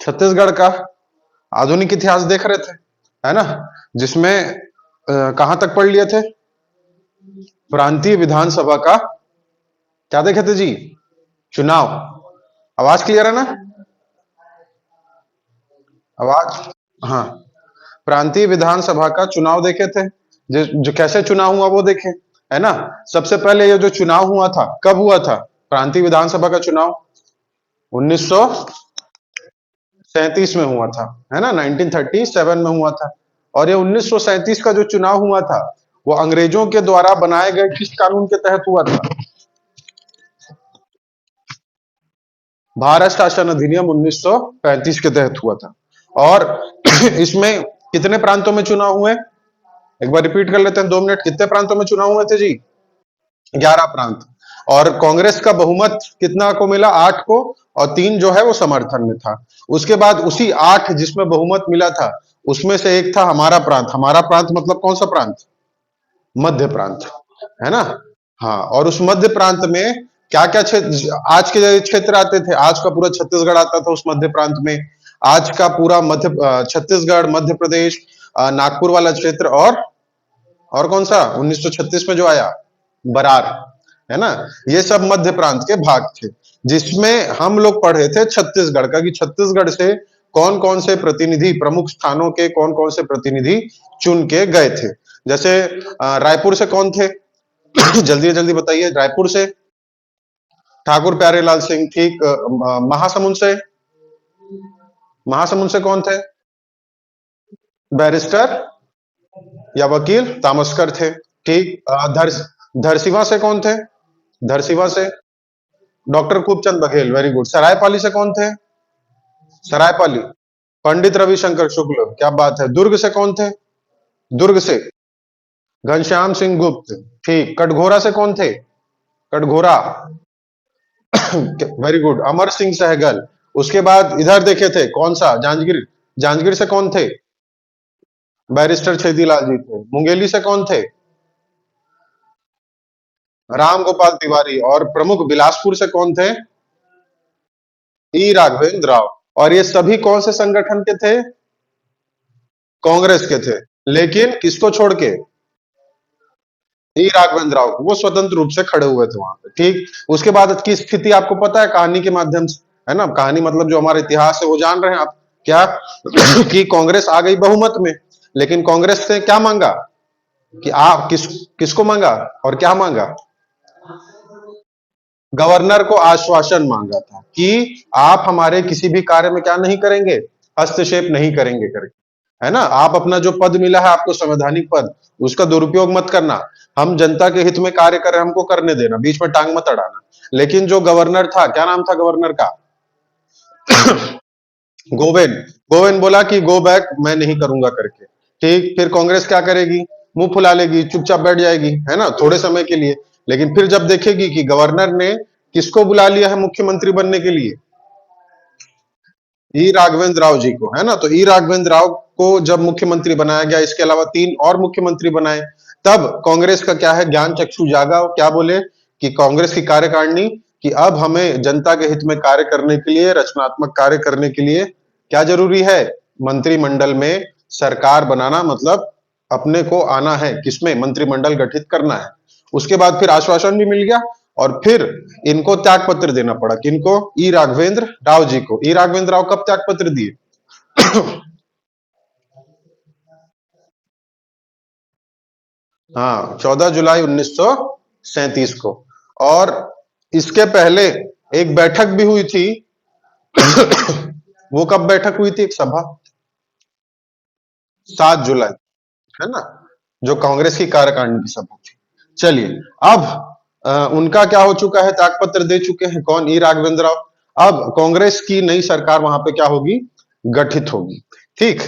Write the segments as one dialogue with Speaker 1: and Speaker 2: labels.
Speaker 1: छत्तीसगढ़ का आधुनिक इतिहास देख रहे थे, है ना, जिसमें कहां तक पढ़ लिए थे? प्रांतीय विधानसभा का क्या देखे थे जी? चुनाव। आवाज क्लियर है ना? आवाज, हाँ। प्रांतीय विधानसभा का चुनाव देखे थे, जो कैसे चुनाव हुआ वो देखे, है ना। सबसे पहले ये जो चुनाव हुआ था, कब हुआ था प्रांतीय विधानसभा का चुनाव? 1937 में हुआ था, है ना, 1937 में हुआ था। और ये 1937 का जो चुनाव हुआ था, वो अंग्रेजों के द्वारा बनाए गए किस कानून के तहत हुआ था? भारत शासन अधिनियम 1935 के तहत हुआ था। और इसमें कितने प्रांतों में चुनाव हुए? एक बार रिपीट कर लेते हैं, 2 मिनट। कितने प्रांतों में चुनाव हुए थे जी? 11 प्रांत। और कांग्रेस का बहुमत कितना को मिला? 8 को। और 3 जो है वो समर्थन में था। उसके बाद उसी 8 जिसमें बहुमत मिला था, उसमें से एक था हमारा प्रांत। हमारा प्रांत मतलब कौन सा प्रांत? मध्य प्रांत, है ना। हाँ, और उस मध्य प्रांत में क्या क्या क्षेत्र, आज के जो क्षेत्र आते थे, आज का पूरा छत्तीसगढ़ आता था उस मध्य प्रांत में। आज का पूरा मध्य छत्तीसगढ़, मध्य प्रदेश, नागपुर वाला क्षेत्र, और कौन सा 1936 में जो आया, बरार, है ना। ये सब मध्य प्रांत के भाग थे, जिसमें हम लोग पढ़े थे छत्तीसगढ़ का, कि छत्तीसगढ़ से कौन कौन से प्रतिनिधि, प्रमुख स्थानों के कौन कौन से प्रतिनिधि चुन के गए थे। जैसे रायपुर से कौन थे? जल्दी जल्दी बताइए। रायपुर से ठाकुर प्यारेलाल सिंह, ठीक। महासमुंद से, महासमुंद से कौन थे? बैरिस्टर या वकील तामस्कर थे, ठीक। धरसीवा से कौन थे? धरसीवा से doctor Khubchand Baghel, very good. Saraipali से कौन थे? सरायपाली पंडित रविशंकर शुक्ल, क्या बात है। दुर्ग से कौन थे? दुर्ग से घनश्याम सिंह गुप्त, ठीक। कटघोरा से कौन थे? Katghora, very good, Amar Singh Sehgal. उसके बाद इधर देखे थे कौन सा? जांजगीर। जांजगीर से कौन थे? बैरिस्टर छेदीलाल जी थे। मुंगेली से कौन थे? राम गोपाल तिवारी। और प्रमुख बिलासपुर से कौन थे? ई राघवेंद्र राव। और ये सभी कौन से संगठन के थे? कांग्रेस के थे। लेकिन किसको छोड़ के? ई राघवेंद्र राव, वो स्वतंत्र रूप से खड़े हुए थे वहां पे, ठीक। उसके बाद की स्थिति आपको पता है कहानी के माध्यम से, है ना। कहानी मतलब जो हमारा इतिहास है वो जान रहे हैं आप, क्या? कि कांग्रेस आ गई बहुमत में, लेकिन कांग्रेस ने क्या मांगा? कि आप किसको मांगा और क्या मांगा? गवर्नर को आश्वासन मांगा था कि आप हमारे किसी भी कार्य में क्या नहीं करेंगे? हस्तक्षेप नहीं करेंगे करके, है ना। आप अपना जो पद मिला है आपको, संवैधानिक पद, उसका दुरुपयोग मत करना। हम जनता के हित में कार्य कर रहे हैं, हमको करने देना, बीच में टांग मत अड़ाना। लेकिन जो गवर्नर था, क्या नाम था गवर्नर का? गोवेन। गोवेन बोला कि गो बैक, मैं नहीं करूंगा करके, ठीक। फिर कांग्रेस क्या करेगी? मुंह फुला लेगी, चुपचाप बैठ जाएगी, है ना, थोड़े समय के लिए। लेकिन फिर जब देखेगी कि गवर्नर ने किसको बुला लिया है मुख्यमंत्री बनने के लिए? ई राघवेंद्र राव जी को, है ना। तो ई राघवेंद्र राव को जब मुख्यमंत्री बनाया गया, इसके अलावा 3 और मुख्यमंत्री बनाए, तब कांग्रेस का क्या है, ज्ञान चक्षु जागा। क्या बोले कि कांग्रेस की कार्यकारिणी, कि अब हमें जनता के हित में कार्य करने के लिए, रचनात्मक कार्य करने के लिए क्या जरूरी है? मंत्रिमंडल में सरकार बनाना, मतलब अपने को आना है, किसमें? मंत्रिमंडल गठित करना है। उसके बाद फिर आश्वासन भी मिल गया, और फिर इनको त्याग पत्र देना पड़ा। किनको? ई राघवेंद्र राव जी को। ई राघवेंद्र राव कब त्याग पत्र दिए? हाँ, 14 जुलाई 1937 को। और इसके पहले एक बैठक भी हुई थी। वो कब बैठक हुई थी? एक सभा, 7 जुलाई, है ना, जो कांग्रेस की कार्यकारिणी की सभा थी। चलिए, अब उनका क्या हो चुका है? त्यागपत्र दे चुके हैं। कौन? ई राघवेंद्र राव। अब कांग्रेस की नई सरकार वहां पे क्या होगी? गठित होगी, ठीक।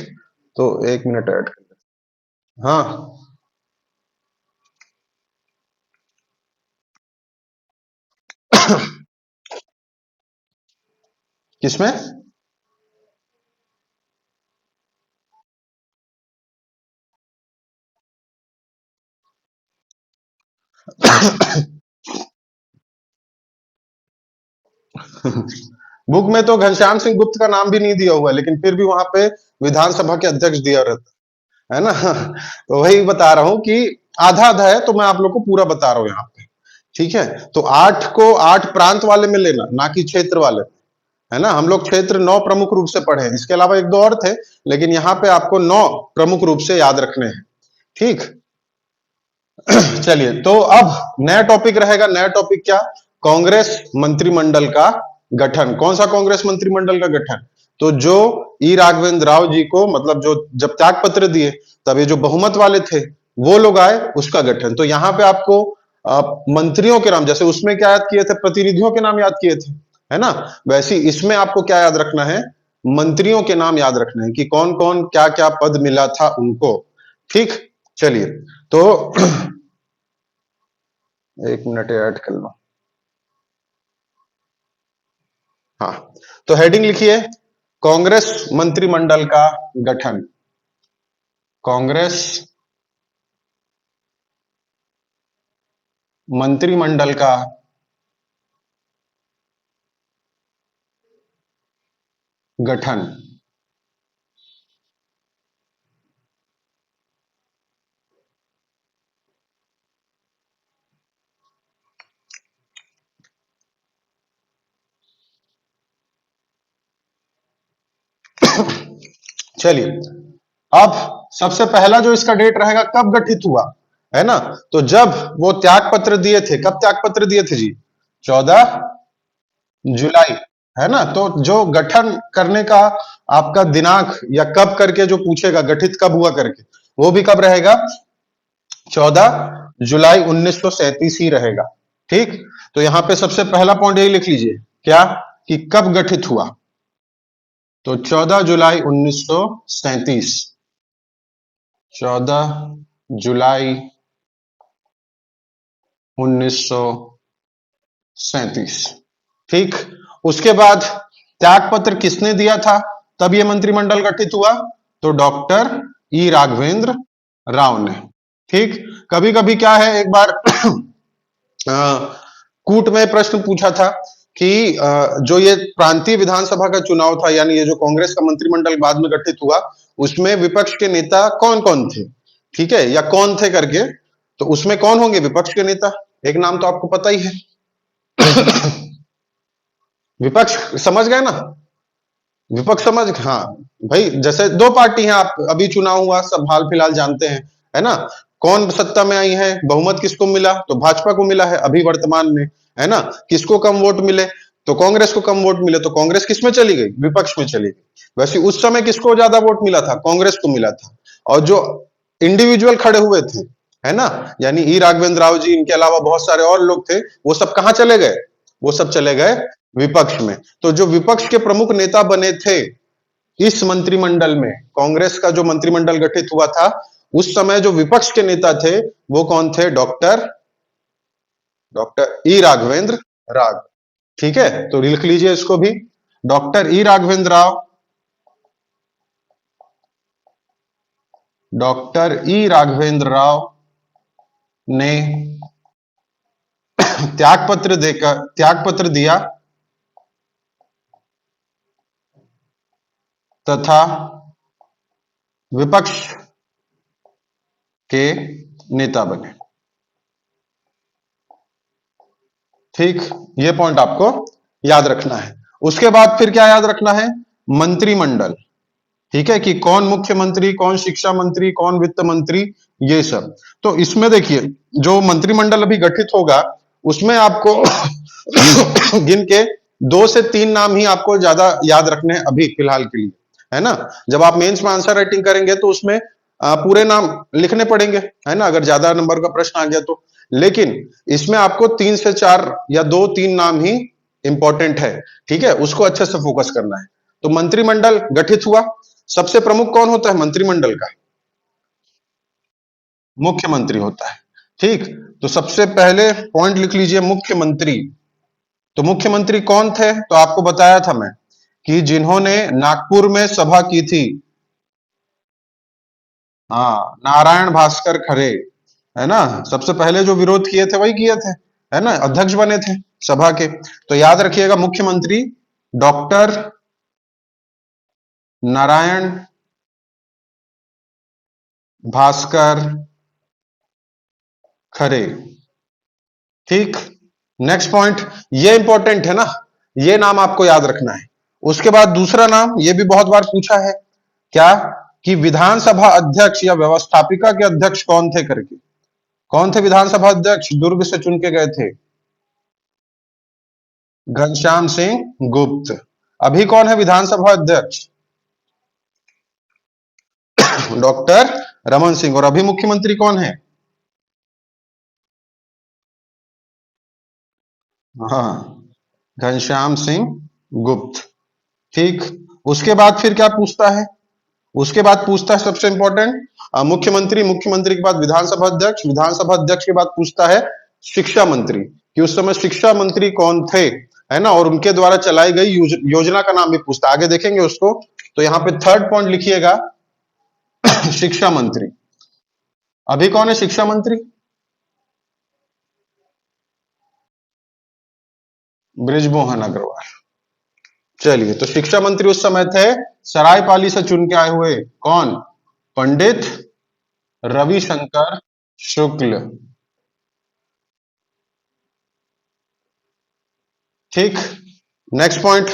Speaker 1: तो 1 मिनट ऐड कर, हाँ। किसमें? बुक में तो घनश्याम सिंह गुप्त का नाम भी नहीं दिया हुआ है, लेकिन फिर भी वहां पे विधानसभा के अध्यक्ष दिया रहता है ना। तो वही बता रहा हूं कि आधा आधा है, तो मैं आप लोग को पूरा बता रहा हूं यहाँ पे। ठीक है, तो 8 को 8 प्रांत वाले में लेना, ना कि क्षेत्र वाले, है ना। हम लोग क्षेत्र 9 प्रमुख रूप से पढ़े हैं, इसके अलावा एक दो और थे, लेकिन यहाँ पे आपको 9 प्रमुख रूप से याद रखने हैं। ठीक, चलिए, तो अब नया टॉपिक रहेगा। नया टॉपिक क्या? कांग्रेस मंत्रिमंडल का गठन। कौन सा कांग्रेस मंत्रिमंडल का गठन? तो जो ई राघवेंद्र राव जी को, मतलब जो जब त्याग पत्र दिए तब ये जो बहुमत वाले थे वो लोग आए, उसका गठन। तो यहां पे आपको मंत्रियों के नाम, जैसे उसमें क्या याद किए थे, प्रतिनिधियों के नाम याद किए थे, है ना, वैसे इसमें आपको क्या याद रखना है, मंत्रियों के नाम याद रखने हैं कि कौन कौन क्या क्या पद मिला था उनको। ठीक, चलिए, तो 1 मिनट ऐड कर लो। हाँ, तो हेडिंग लिखिए, कांग्रेस मंत्रिमंडल का गठन। कांग्रेस मंत्रिमंडल का गठन। चलिए, अब सबसे पहला जो इसका डेट रहेगा, कब गठित हुआ, है ना। तो जब वो त्याग पत्र दिए थे, कब त्याग पत्र दिए थे जी? 14 जुलाई, है ना। तो जो गठन करने का आपका दिनांक या कब करके जो पूछेगा, गठित कब हुआ करके, वो भी कब रहेगा? 14 जुलाई 1937 ही रहेगा। ठीक, तो यहां पे सबसे पहला पॉइंट यही लिख लीजिए, क्या, कि कब गठित हुआ। तो 14 जुलाई 1937, 14 जुलाई 1937। ठीक, उसके बाद त्याग पत्र किसने दिया था तब ये मंत्रिमंडल गठित हुआ? तो डॉक्टर ई राघवेंद्र राव ने। ठीक, कभी कभी क्या है, एक बार कूट में प्रश्न पूछा था कि जो ये प्रांतीय विधानसभा का चुनाव था, यानी ये जो कांग्रेस का मंत्रिमंडल बाद में गठित हुआ, उसमें विपक्ष के नेता कौन कौन थे, ठीक है, या कौन थे करके। तो उसमें कौन होंगे विपक्ष के नेता? एक नाम तो आपको पता ही है। विपक्ष समझ गए ना? विपक्ष समझ, हाँ भाई, जैसे दो पार्टी हैं, आप अभी चुनाव हुआ, सब हाल फिलहाल जानते हैं, है ना। कौन सत्ता में आई है, बहुमत किसको मिला? तो भाजपा को मिला है अभी वर्तमान में, है ना। किसको कम वोट मिले? तो कांग्रेस को कम वोट मिले, तो कांग्रेस किस में चली गई? विपक्ष में चली गई। वैसे उस समय किसको ज्यादा वोट मिला था? कांग्रेस को मिला था। और जो इंडिविजुअल खड़े हुए थे, है ना, यानी ई राघवेंद्र राव जी, इनके अलावा बहुत सारे और लोग थे, वो सब कहां चले गए? वो सब चले गए विपक्ष में। तो जो विपक्ष के प्रमुख नेता बने थे इस मंत्रिमंडल में, कांग्रेस का जो मंत्रिमंडल गठित हुआ था, उस समय जो विपक्ष के नेता थे वो कौन थे? डॉक्टर डॉक्टर ई राघवेंद्र राव। ठीक है, तो लिख लीजिए इसको भी, डॉक्टर ई राघवेंद्र राव, डॉक्टर ई राघवेंद्र राव ने त्याग पत्र दिया तथा विपक्ष के नेता बने। ठीक, ये पॉइंट आपको याद रखना है। उसके बाद फिर क्या याद रखना है? मंत्रिमंडल। ठीक है, कि कौन मुख्यमंत्री, कौन शिक्षा मंत्री, कौन वित्त मंत्री, ये सब। तो इसमें देखिए, जो मंत्रिमंडल अभी गठित होगा उसमें आपको गिन के 2 से 3 नाम ही आपको ज्यादा याद रखने हैं अभी फिलहाल के लिए, है ना। जब आप मेंस में आंसर राइटिंग करेंगे तो उसमें पूरे नाम लिखने पड़ेंगे, है ना, अगर ज्यादा नंबर का प्रश्न आ गया तो। लेकिन इसमें आपको 3 से 4 या 2-3 नाम ही इंपॉर्टेंट है। ठीक है, उसको अच्छे से फोकस करना है। तो मंत्रिमंडल गठित हुआ, सबसे प्रमुख कौन होता है मंत्रिमंडल का? मुख्यमंत्री होता है। ठीक, तो सबसे पहले पॉइंट लिख लीजिए, मुख्यमंत्री। तो मुख्यमंत्री कौन थे? तो आपको बताया था मैं कि जिन्होंने नागपुर में सभा की थी, हाँ, नारायण भास्कर खरे, है ना, सबसे पहले जो विरोध किए थे वही किए थे, है ना, अध्यक्ष बने थे सभा के। तो याद रखिएगा, मुख्यमंत्री डॉक्टर नारायण भास्कर खरे। ठीक, नेक्स्ट पॉइंट, ये इंपॉर्टेंट है ना, ये नाम आपको याद रखना है। उसके बाद दूसरा नाम, ये भी बहुत बार पूछा है, क्या कि विधानसभा अध्यक्ष या व्यवस्थापिका के अध्यक्ष कौन थे करके। कौन थे विधानसभा अध्यक्ष, दुर्ग से चुन के गए थे? घनश्याम सिंह गुप्त। अभी कौन है विधानसभा अध्यक्ष? डॉक्टर रमन सिंह। और अभी मुख्यमंत्री कौन है? हाँ, घनश्याम सिंह गुप्त। ठीक, उसके बाद फिर क्या पूछता है? उसके बाद पूछता है सबसे इंपॉर्टेंट, मुख्यमंत्री, मुख्यमंत्री के बाद विधानसभा अध्यक्ष, विधानसभा अध्यक्ष के बाद पूछता है शिक्षा मंत्री, कि उस समय शिक्षा मंत्री कौन थे, है ना, और उनके द्वारा चलाई गई योजना का नाम भी पूछता है। आगे देखेंगे उसको। तो यहाँ पे थर्ड पॉइंट लिखिएगा, शिक्षा मंत्री। अभी कौन है शिक्षा मंत्री? बृजमोहन अग्रवाल। चलिए, तो शिक्षा मंत्री उस समय थे सरायपाली से चुन के आए हुए कौन? पंडित रविशंकर शुक्ल। ठीक, नेक्स्ट पॉइंट,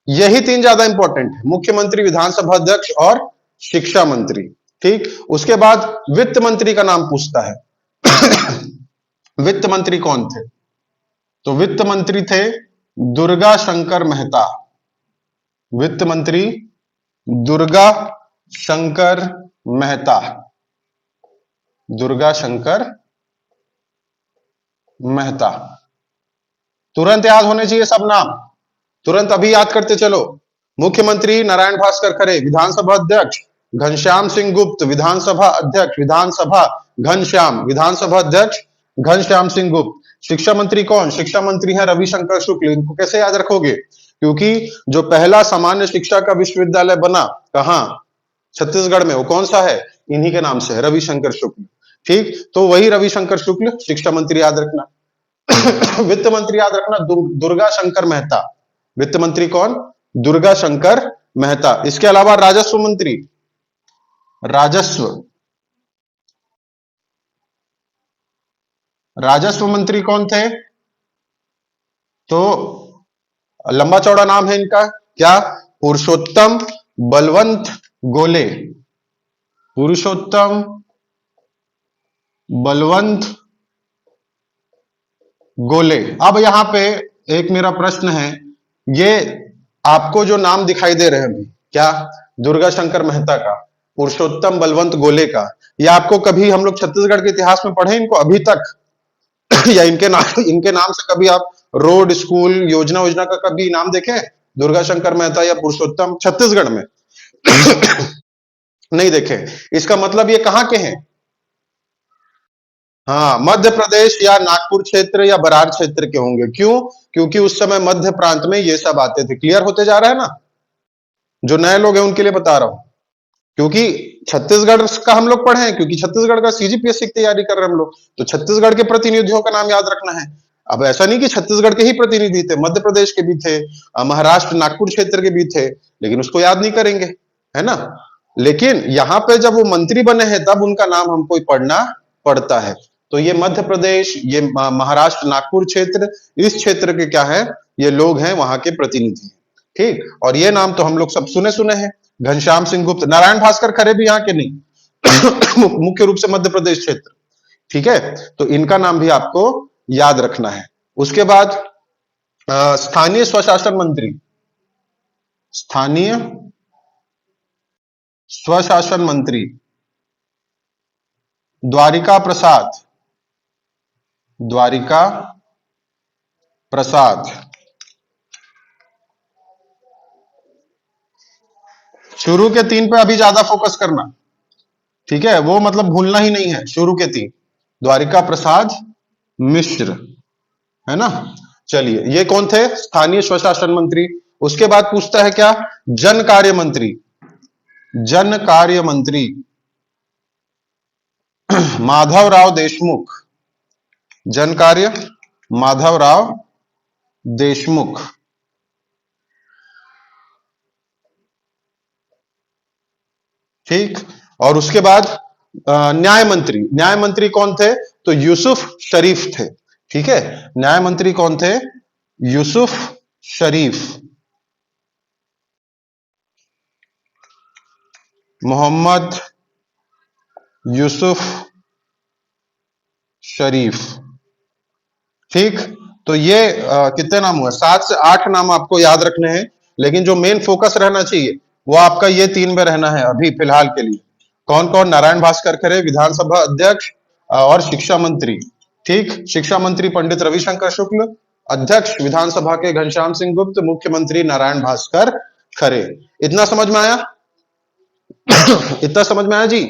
Speaker 1: यही तीन ज्यादा इंपॉर्टेंट है, मुख्यमंत्री, विधानसभा अध्यक्ष और शिक्षा मंत्री। ठीक, उसके बाद वित्त मंत्री का नाम पूछता है। वित्त मंत्री कौन थे? तो वित्त मंत्री थे दुर्गा शंकर मेहता। वित्त मंत्री दुर्गा शंकर मेहता। दुर्गा शंकर मेहता। तुरंत याद होने चाहिए सब नाम, तुरंत अभी याद करते चलो। मुख्यमंत्री नारायण भास्कर खरे, विधानसभा अध्यक्ष घनश्याम सिंह गुप्त, विधानसभा अध्यक्ष, विधानसभा घनश्याम, विधानसभा अध्यक्ष घनश्याम सिंह गुप्त। शिक्षा मंत्री कौन? शिक्षा मंत्री है रविशंकर शुक्ल। इनको कैसे याद रखोगे? क्योंकि जो पहला सामान्य शिक्षा का विश्वविद्यालय बना कहां? छत्तीसगढ़ में। वो कौन सा है? इन्हीं के नाम से है, रविशंकर शुक्ल। ठीक, तो वही रविशंकर शुक्ल शिक्षा मंत्री याद रखना। वित्त मंत्री याद रखना दुर्गा शंकर मेहता। वित्त मंत्री कौन? दुर्गा शंकर मेहता। इसके अलावा राजस्व मंत्री, राजस्व, राजस्व मंत्री कौन थे? तो लंबा चौड़ा नाम है इनका, क्या? पुरुषोत्तम बलवंत गोले। पुरुषोत्तम बलवंत गोले। अब यहां पे एक मेरा प्रश्न है, ये आपको जो नाम दिखाई दे रहे हैं, क्या? दुर्गा शंकर मेहता का, पुरुषोत्तम बलवंत गोले का, ये आपको कभी हम लोग छत्तीसगढ़ के इतिहास में पढ़े इनको अभी तक? या इनके नाम से कभी आप रोड, स्कूल, योजना योजना का कभी नाम देखे? दुर्गा शंकर मेहता या पुरुषोत्तम छत्तीसगढ़ में? नहीं देखे। इसका मतलब ये कहां के हैं? हाँ, मध्य प्रदेश या नागपुर क्षेत्र या बरार क्षेत्र के होंगे। क्यों? क्योंकि उस समय मध्य प्रांत में ये सब आते थे। क्लियर होते जा रहा है ना? जो नए लोग हैं उनके लिए बता रहा हूं, क्योंकि छत्तीसगढ़ का हम लोग पढ़े हैं, क्योंकि छत्तीसगढ़ का सीजीपीएससी की तैयारी कर रहे हैं हम लोग, तो छत्तीसगढ़ के प्रतिनिधियों का नाम याद रखना है। अब ऐसा नहीं कि छत्तीसगढ़ के ही प्रतिनिधि थे, मध्य प्रदेश के भी थे, महाराष्ट्र नागपुर क्षेत्र के भी थे, लेकिन उसको याद नहीं करेंगे, है ना? लेकिन यहाँ पे जब वो मंत्री बने हैं तब उनका नाम हमको पढ़ना पड़ता है। तो ये मध्य प्रदेश, ये महाराष्ट्र नागपुर क्षेत्र, इस क्षेत्र के क्या है, ये लोग हैं, वहां के प्रतिनिधि। ठीक, और ये नाम तो हम लोग सब सुने सुने हैं, घनश्याम सिंह गुप्त, नारायण भास्कर खरे भी यहाँ के नहीं। मुख्य रूप से मध्य प्रदेश क्षेत्र। ठीक है, तो इनका नाम भी आपको याद रखना है। उसके बाद स्थानीय स्वशासन मंत्री, स्थानीय स्वशासन मंत्री द्वारिका प्रसाद। द्वारिका प्रसाद। शुरू के तीन पे अभी ज्यादा फोकस करना, ठीक है, वो मतलब भूलना ही नहीं है। शुरू के तीन, द्वारिका प्रसाद मिश्र, है ना? चलिए, ये कौन थे? स्थानीय स्वशासन मंत्री। उसके बाद पूछता है क्या? जन कार्य मंत्री। जन कार्य मंत्री माधवराव देशमुख। जन कार्य माधवराव देशमुख। ठीक। और उसके बाद न्याय मंत्री, न्याय मंत्री कौन थे? तो यूसुफ शरीफ थे। ठीक है, न्याय मंत्री कौन थे? यूसुफ शरीफ, मोहम्मद यूसुफ शरीफ। ठीक। तो ये कितने नाम हुए? 7 से 8 नाम आपको याद रखने हैं, लेकिन जो मेन फोकस रहना चाहिए वो आपका ये 3 में रहना है अभी फिलहाल के लिए। कौन कौन? नारायण भास्कर खरे विधानसभा अध्यक्ष और शिक्षा मंत्री। ठीक, शिक्षा मंत्री पंडित रविशंकर शुक्ल, अध्यक्ष विधानसभा के घनश्याम सिंह गुप्त, मुख्यमंत्री नारायण भास्कर खरे। इतना समझ में आया? इतना समझ में आया जी?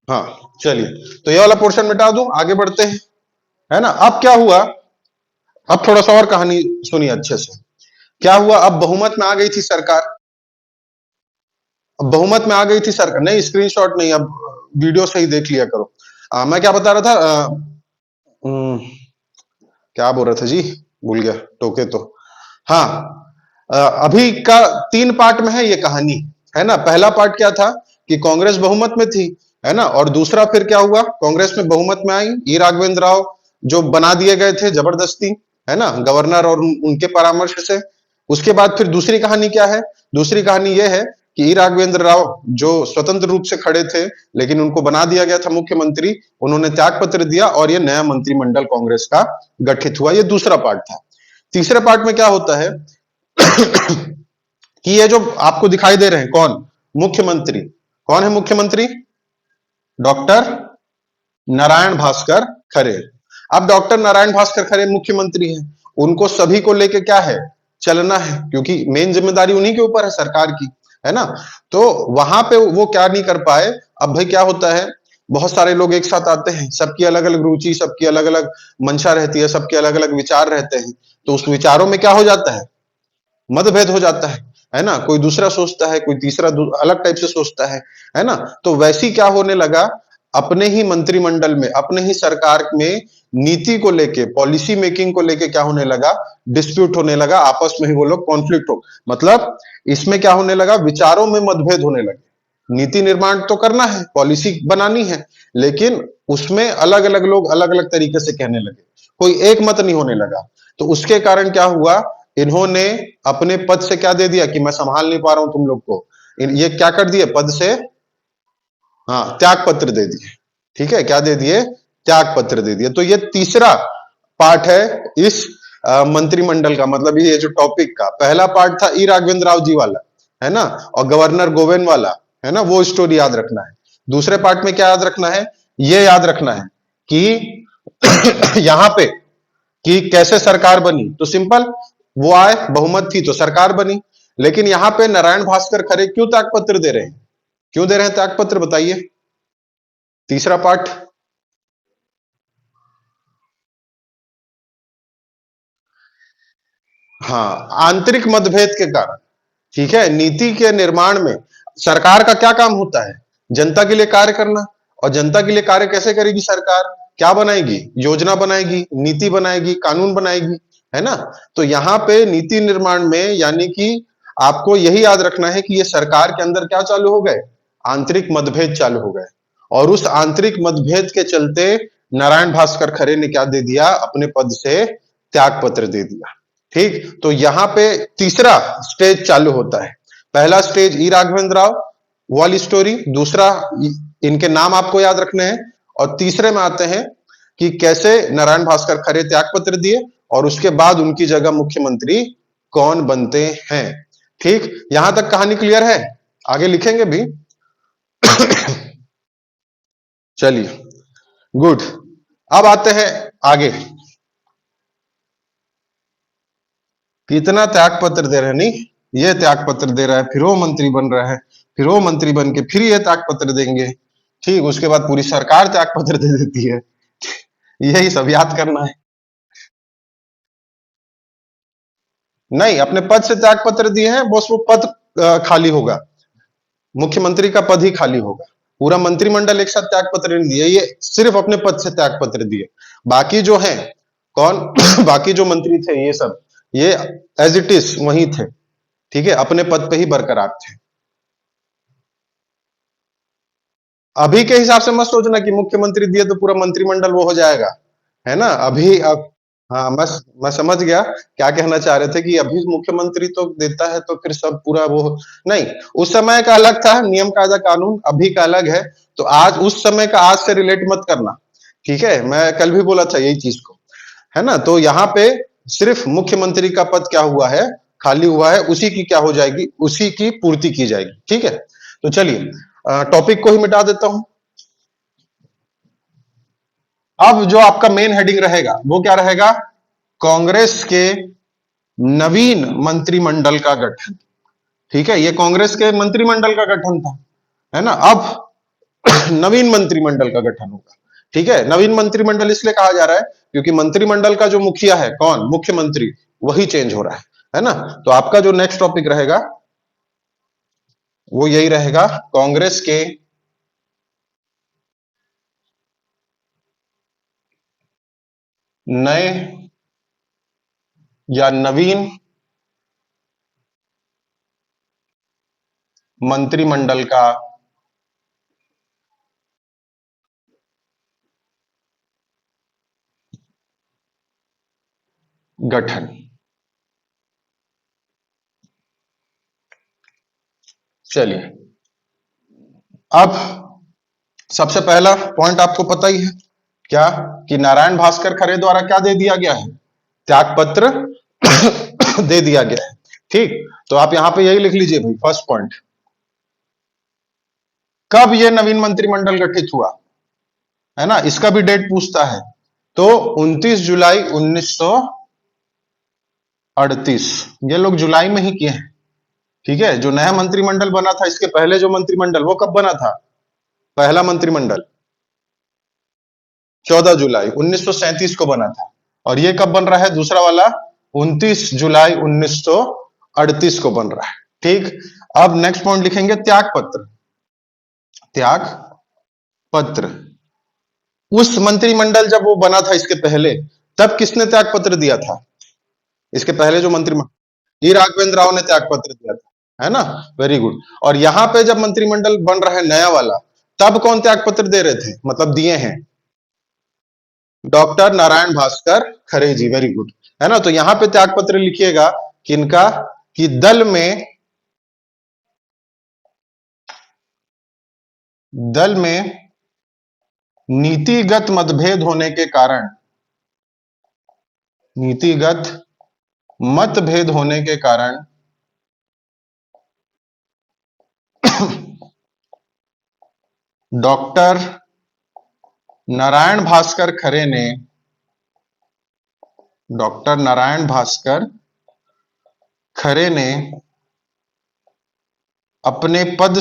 Speaker 1: हाँ, चलिए, तो ये वाला पोर्शन मिटा दूं, आगे बढ़ते हैं, है ना। अब क्या हुआ? अब थोड़ा सा और कहानी सुनिए अच्छे से। क्या हुआ? अब बहुमत में आ गई थी सरकार। अब बहुमत में आ गई थी सरकार। नहीं, स्क्रीनशॉट नहीं, अब वीडियो से ही देख लिया करो। मैं क्या बता रहा था? हम्म, क्या बोल रहा था जी? भूल गया, टोके तो। हाँ, अभी का 3 पार्ट में है ये कहानी, है ना। पहला पार्ट क्या था कि कांग्रेस बहुमत में थी, है ना। और दूसरा फिर क्या हुआ? कांग्रेस में बहुमत में आई, ई राघवेंद्र राव जो बना दिए गए थे जबरदस्ती, है ना, गवर्नर और उनके परामर्श से। उसके बाद फिर दूसरी कहानी क्या है? दूसरी कहानी यह है कि ई राघवेंद्र राव जो स्वतंत्र रूप से खड़े थे, लेकिन उनको बना दिया गया था मुख्यमंत्री, उन्होंने त्याग पत्र दिया और ये नया मंत्रिमंडल कांग्रेस का गठित हुआ। ये दूसरा पार्ट था। तीसरे पार्ट में क्या होता है कि ये जो आपको दिखाई दे रहे हैं, कौन? मुख्यमंत्री। कौन है मुख्यमंत्री? डॉक्टर नारायण भास्कर खरे। अब डॉक्टर नारायण भास्कर खरे मुख्यमंत्री हैं, उनको सभी को लेके क्या है? चलना है, क्योंकि मेन जिम्मेदारी उन्हीं के ऊपर है सरकार की, है ना। तो वहां पे वो क्या नहीं कर पाए। अब भाई क्या होता है, बहुत सारे लोग एक साथ आते हैं, सबकी अलग अलग रुचि, सबकी अलग अलग मंशा रहती है, सबके अलग अलग विचार रहते हैं। तो उस विचारों में क्या हो जाता है? मतभेद हो जाता है ना। कोई दूसरा सोचता है, कोई तीसरा अलग टाइप से सोचता है ना। तो वैसी क्या होने लगा, अपने ही मंत्रिमंडल में, अपने ही सरकार में नीति को लेके, पॉलिसी मेकिंग को लेके क्या होने लगा? डिस्प्यूट होने लगा, आपस में ही वो लोग कॉन्फ्लिक्ट हो, मतलब इसमें क्या होने लगा? विचारों में मतभेद होने लगे। नीति निर्माण तो करना है, पॉलिसी बनानी है, लेकिन उसमें अलग अलग लोग अलग अलग तरीके से कहने लगे, कोई एक मत नहीं होने लगा। तो उसके कारण क्या हुआ? इन्होंने अपने पद से क्या दे दिया कि मैं संभाल नहीं पा रहा हूं तुम लोग को। ये क्या कर दिए? पद से, हाँ, त्याग पत्र दे दिए। ठीक है, क्या दे दिए? त्याग पत्र दे दिए। तो ये तीसरा पार्ट है इस मंत्रिमंडल का, मतलब ये जो टॉपिक का पहला पार्ट था ई राघवेंद्र राव जी वाला, है ना, और गवर्नर गोवेन वाला, है ना, वो स्टोरी याद रखना है। दूसरे पार्ट में क्या याद रखना है? ये याद रखना है कि यहां पे कि कैसे सरकार बनी। तो सिंपल, वो आए, बहुमत थी तो सरकार बनी। लेकिन यहां पे नारायण भास्कर खरे क्यों त्यागपत्र दे रहे हैं? क्यों दे रहे हैं त्यागपत्र, बताइए। तीसरा पार्ट। हाँ, आंतरिक मतभेद के कारण। ठीक है, नीति के निर्माण में सरकार का क्या काम होता है? जनता के लिए कार्य करना। और जनता के लिए कार्य कैसे करेगी सरकार? क्या बनाएगी? योजना बनाएगी, नीति बनाएगी, कानून बनाएगी, है ना। तो यहां पे नीति निर्माण में, यानी कि आपको यही याद रखना है कि ये सरकार के अंदर क्या चालू हो गए? आंतरिक मतभेद चालू हो गए। और उस आंतरिक मतभेद के चलते नारायण भास्कर खरे ने क्या दे दिया? अपने पद से त्याग पत्र दे दिया। ठीक, तो यहां पे तीसरा स्टेज चालू होता है। पहला स्टेज ई राघवेंद्र राव वाली स्टोरी, दूसरा इनके नाम आपको याद रखने हैं, और तीसरे में आते हैं कि कैसे नारायण भास्कर खरे त्याग पत्र दिए और उसके बाद उनकी जगह मुख्यमंत्री कौन बनते हैं। ठीक, यहां तक कहानी क्लियर है? आगे लिखेंगे भी। चलिए, गुड। अब आते हैं आगे। कितना त्याग पत्र दे रहे हैं, नहीं, ये त्याग पत्र दे रहा है, फिर वो मंत्री बन रहा है, फिर वो मंत्री बन के फिर ये त्याग पत्र देंगे। ठीक, उसके बाद पूरी सरकार त्याग पत्र दे देती है। यही सब याद करना है। नहीं, अपने पद से त्याग पत्र दिए हैं, बस वो पद खाली होगा, मुख्यमंत्री का पद ही खाली होगा। पूरा मंत्रिमंडल एक साथ त्याग पत्र नहीं दिए, ये सिर्फ अपने पद से त्याग पत्र दिए। बाकी जो है, कौन? बाकी जो मंत्री थे ये सब, ये एज इट इज वही थे, ठीक है, अपने पद पे ही बरकरार थे। अभी के हिसाब से मत सोचना कि मुख्यमंत्री दिए तो पूरा मंत्रिमंडल वो हो जाएगा, है ना? अभी अब हाँ, मैं समझ गया क्या कहना चाह रहे थे कि अभी मुख्यमंत्री तो देता है तो फिर सब पूरा वो नहीं, उस समय का अलग था नियम कायदा कानून, अभी का अलग है। तो आज उस समय का आज से रिलेट मत करना, ठीक है? मैं कल भी बोला था यही चीज को, है ना? तो यहाँ पे सिर्फ मुख्यमंत्री का पद क्या हुआ है, खाली हुआ है, उसी की क्या हो जाएगी, उसी की पूर्ति की जाएगी, ठीक है? तो चलिए टॉपिक को ही मिटा देता हूं। अब जो आपका मेन हेडिंग रहेगा वो क्या रहेगा? कांग्रेस के नवीन मंत्रिमंडल का गठन। ठीक है, ये कांग्रेस के मंत्रिमंडल का गठन था, है ना? अब नवीन मंत्रिमंडल का गठन होगा। ठीक है, नवीन मंत्रिमंडल इसलिए कहा जा रहा है क्योंकि मंत्रिमंडल का जो मुखिया है, कौन? मुख्यमंत्री, वही चेंज हो रहा है ना? तो आपका जो नेक्स्ट टॉपिक रहेगा वो यही रहेगा, कांग्रेस के नए या नवीन मंत्रिमंडल का गठन। चलिए, अब सबसे पहला पॉइंट आपको पता ही है क्या, कि नारायण भास्कर खरे द्वारा क्या दे दिया गया है? त्याग पत्र दे दिया गया है। ठीक, तो आप यहां पे यही लिख लीजिए भाई, फर्स्ट पॉइंट। कब ये नवीन मंत्रिमंडल गठित हुआ, है ना? इसका भी डेट पूछता है। तो 29 जुलाई 1938, ये लोग जुलाई में ही किए हैं। ठीक है, जो नया मंत्रिमंडल बना था, इसके पहले जो मंत्रिमंडल वो कब बना था? पहला मंत्रिमंडल 14 जुलाई 1937 को बना था। और ये कब बन रहा है दूसरा वाला? 29 जुलाई 1938 को बन रहा है। ठीक, अब नेक्स्ट पॉइंट लिखेंगे, त्याग पत्र। त्याग पत्र, उस मंत्रिमंडल जब वो बना था इसके पहले, तब किसने त्याग पत्र दिया था? इसके पहले जो मंत्रिमंडल, ई राघवेंद्र राव ने त्याग पत्र दिया था, है ना? Very good. और यहां पे जब मंत्रिमंडल बन रहा है नया वाला, तब कौन त्याग पत्र दे रहे थे, मतलब दिए हैं? डॉक्टर नारायण भास्कर खरे जी, वेरी गुड, है ना? तो यहां पे त्याग पत्र लिखिएगा किनका, कि दल में नीतिगत मतभेद होने के कारण, नीतिगत मतभेद होने के कारण डॉक्टर नारायण भास्कर खरे ने, डॉक्टर नारायण भास्कर खरे ने अपने पद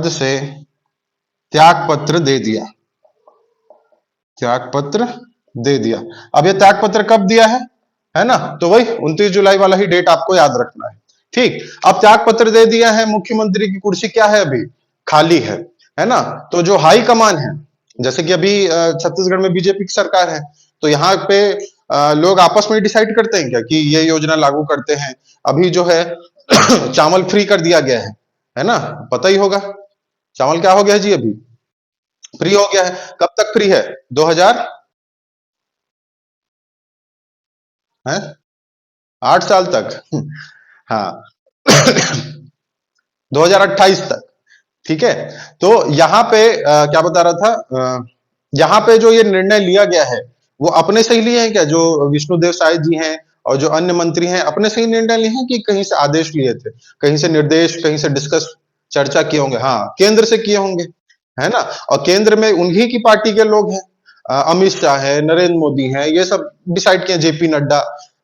Speaker 1: से त्याग पत्र दे दिया, त्याग पत्र दे दिया। अब ये त्याग पत्र कब दिया है ना? तो वही 29 जुलाई वाला ही डेट आपको याद रखना है। ठीक, अब त्याग पत्र दे दिया है, मुख्यमंत्री की कुर्सी क्या है, अभी खाली है ना? तो जो हाई कमान है, जैसे कि अभी छत्तीसगढ़ में बीजेपी की सरकार है, तो यहाँ पे लोग आपस में डिसाइड करते हैं क्या कि ये योजना लागू करते हैं? अभी जो है चावल फ्री कर दिया गया है ना? पता ही होगा चावल क्या हो गया है जी, अभी फ्री हो गया है। कब तक फ्री है? 2000 है 8 साल तक हाँ 2028 तक। ठीक है, तो यहाँ पे क्या बता रहा था, यहाँ पे जो ये निर्णय लिया गया है वो अपने से ही लिए हैं क्या, जो विष्णुदेव साय जी हैं और जो अन्य मंत्री हैं, अपने से ही निर्णय लिए हैं कि कहीं से आदेश लिए थे, कहीं से निर्देश, कहीं से डिस्कस, चर्चा किए होंगे? हाँ, केंद्र से किए होंगे, है ना? और केंद्र में उन्हीं की पार्टी के लोग हैं, अमित शाह है, नरेंद्र मोदी है, ये सब डिसाइड किए, जेपी नड्डा।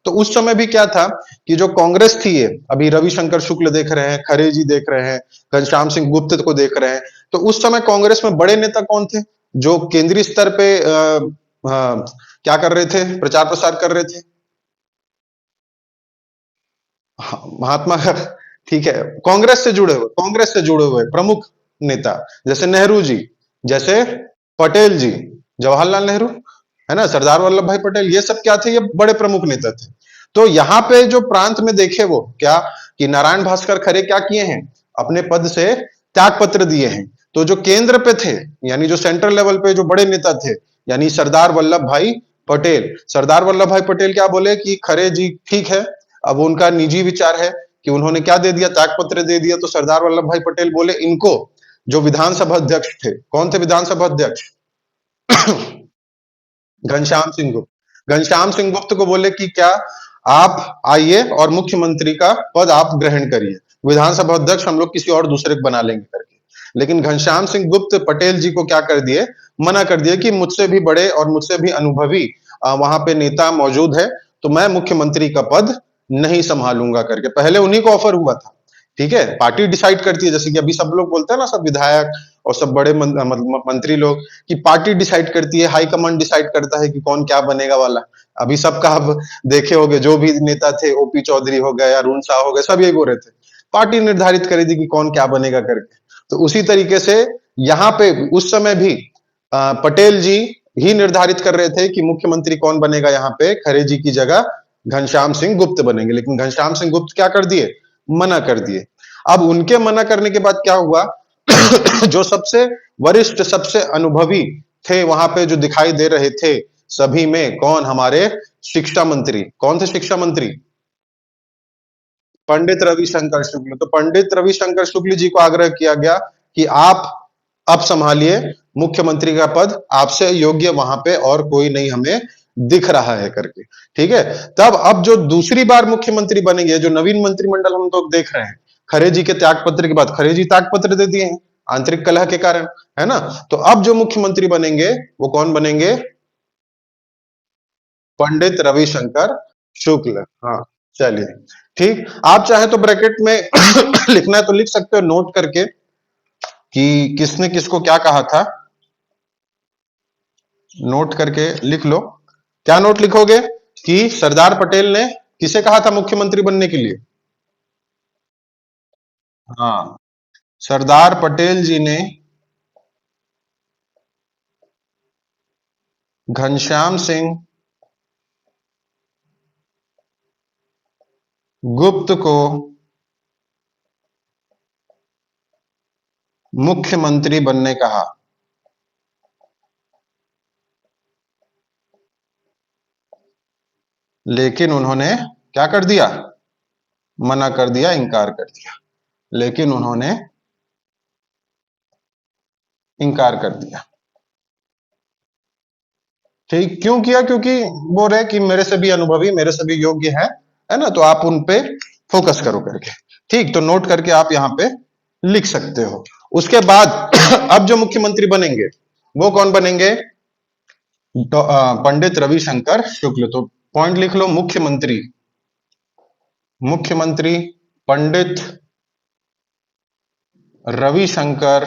Speaker 1: तो उस समय भी क्या था कि जो कांग्रेस थी, ये अभी रविशंकर शुक्ल देख रहे हैं, खरे जी देख रहे हैं, घनश्याम सिंह गुप्त को देख रहे हैं, तो उस समय कांग्रेस में बड़े नेता कौन थे जो केंद्रीय स्तर पे क्या कर रहे थे, प्रचार प्रसार कर रहे थे? महात्मा ठीक है, कांग्रेस से जुड़े हुए, कांग्रेस से जुड़े हुए प्रमुख नेता, जैसे नेहरू जी, जैसे पटेल जी, जवाहरलाल नेहरू, है ना, सरदार वल्लभ भाई पटेल, ये सब क्या थे, ये बड़े प्रमुख नेता थे। तो यहाँ पे जो प्रांत में देखे वो क्या, कि नारायण भास्कर खरे क्या किए हैं, अपने पद से त्याग पत्र दिए हैं। तो जो केंद्र पे थे, यानी जो सेंट्रल लेवल पे जो बड़े नेता थे, यानी सरदार वल्लभ भाई पटेल, सरदार वल्लभ भाई पटेल क्या बोले कि खरे जी ठीक है, अब उनका निजी विचार है कि उन्होंने क्या दे दिया, त्याग पत्र दे दिया। तो सरदार वल्लभ भाई पटेल बोले इनको, जो विधानसभा अध्यक्ष थे, कौन थे विधानसभा अध्यक्ष, घनश्याम सिंह गुप्त, घनश्याम सिंह गुप्त को बोले कि क्या आप आइए और मुख्यमंत्री का पद आप ग्रहण करिए, विधानसभा अध्यक्ष हम लोग किसी और दूसरे को बना लेंगे करके। लेकिन घनश्याम सिंह गुप्त पटेल जी को क्या कर दिए, मना कर दिए कि मुझसे भी बड़े और मुझसे भी अनुभवी वहां पे नेता मौजूद है, तो मैं मुख्यमंत्री का पद नहीं संभालूंगा करके। पहले उन्हीं को ऑफर हुआ था, ठीक है, पार्टी डिसाइड करती है, जैसे कि अभी सब लोग बोलते हैं ना, सब विधायक और सब बड़े मंत्री लोग, कि पार्टी डिसाइड करती है, हाई कमांड डिसाइड करता है कि कौन क्या बनेगा वाला। अभी सबका आप देखे होंगे, जो भी नेता थे, ओपी चौधरी हो गए, अरुण शाह हो गए, सब यही बोल रहे थे, पार्टी निर्धारित करी थी कि कौन क्या बनेगा करके। तो उसी तरीके से यहाँ पे उस समय भी पटेल जी ही निर्धारित कर रहे थे कि मुख्यमंत्री कौन बनेगा, यहाँ पे खरे जी की जगह घनश्याम सिंह गुप्त बनेंगे। लेकिन घनश्याम सिंह गुप्त क्या कर दिए, मना कर दिए। अब उनके मना करने के बाद क्या हुआ, जो सबसे वरिष्ठ, सबसे अनुभवी थे वहां पे, जो दिखाई दे रहे थे सभी में, कौन, हमारे शिक्षा मंत्री, कौन थे शिक्षा मंत्री, पंडित रविशंकर शुक्ल। तो पंडित रविशंकर शुक्ल जी को आग्रह किया गया कि आप अब संभालिए मुख्यमंत्री का पद, आपसे योग्य वहां पे और कोई नहीं हमें दिख रहा है करके, ठीक है। तब अब जो दूसरी बार मुख्यमंत्री बनेंगे, जो नवीन मंत्रिमंडल हम तो देख रहे हैं, खरे जी के त्याग पत्र के बाद खरे जी त्याग पत्र दे दिए हैं आंतरिक कलह के कारण, है ना। तो अब जो मुख्यमंत्री बनेंगे वो कौन बनेंगे, पंडित रविशंकर शुक्ल। हाँ, चलिए, ठीक। आप चाहे तो ब्रैकेट में लिखना है तो लिख सकते हो नोट करके कि किसने किसको क्या कहा था, नोट करके लिख लो। क्या नोट लिखोगे, कि सरदार पटेल ने किसे कहा था मुख्यमंत्री बनने के लिए, हाँ, सरदार पटेल जी ने घनश्याम सिंह गुप्त को मुख्यमंत्री बनने कहा, लेकिन उन्होंने क्या कर दिया, मना कर दिया, इंकार कर दिया, लेकिन उन्होंने इंकार कर दिया। ठीक, क्यों किया, क्योंकि बोल रहे कि मेरे से भी अनुभवी, मेरे से भी योग्य है ना, तो आप उन पे फोकस करो करके। ठीक, तो नोट करके आप यहाँ पे लिख सकते हो। उसके बाद अब जो मुख्यमंत्री बनेंगे वो कौन बनेंगे, तो पंडित रविशंकर शुक्ल। तो पॉइंट लिख लो, मुख्यमंत्री, मुख्यमंत्री पंडित रविशंकर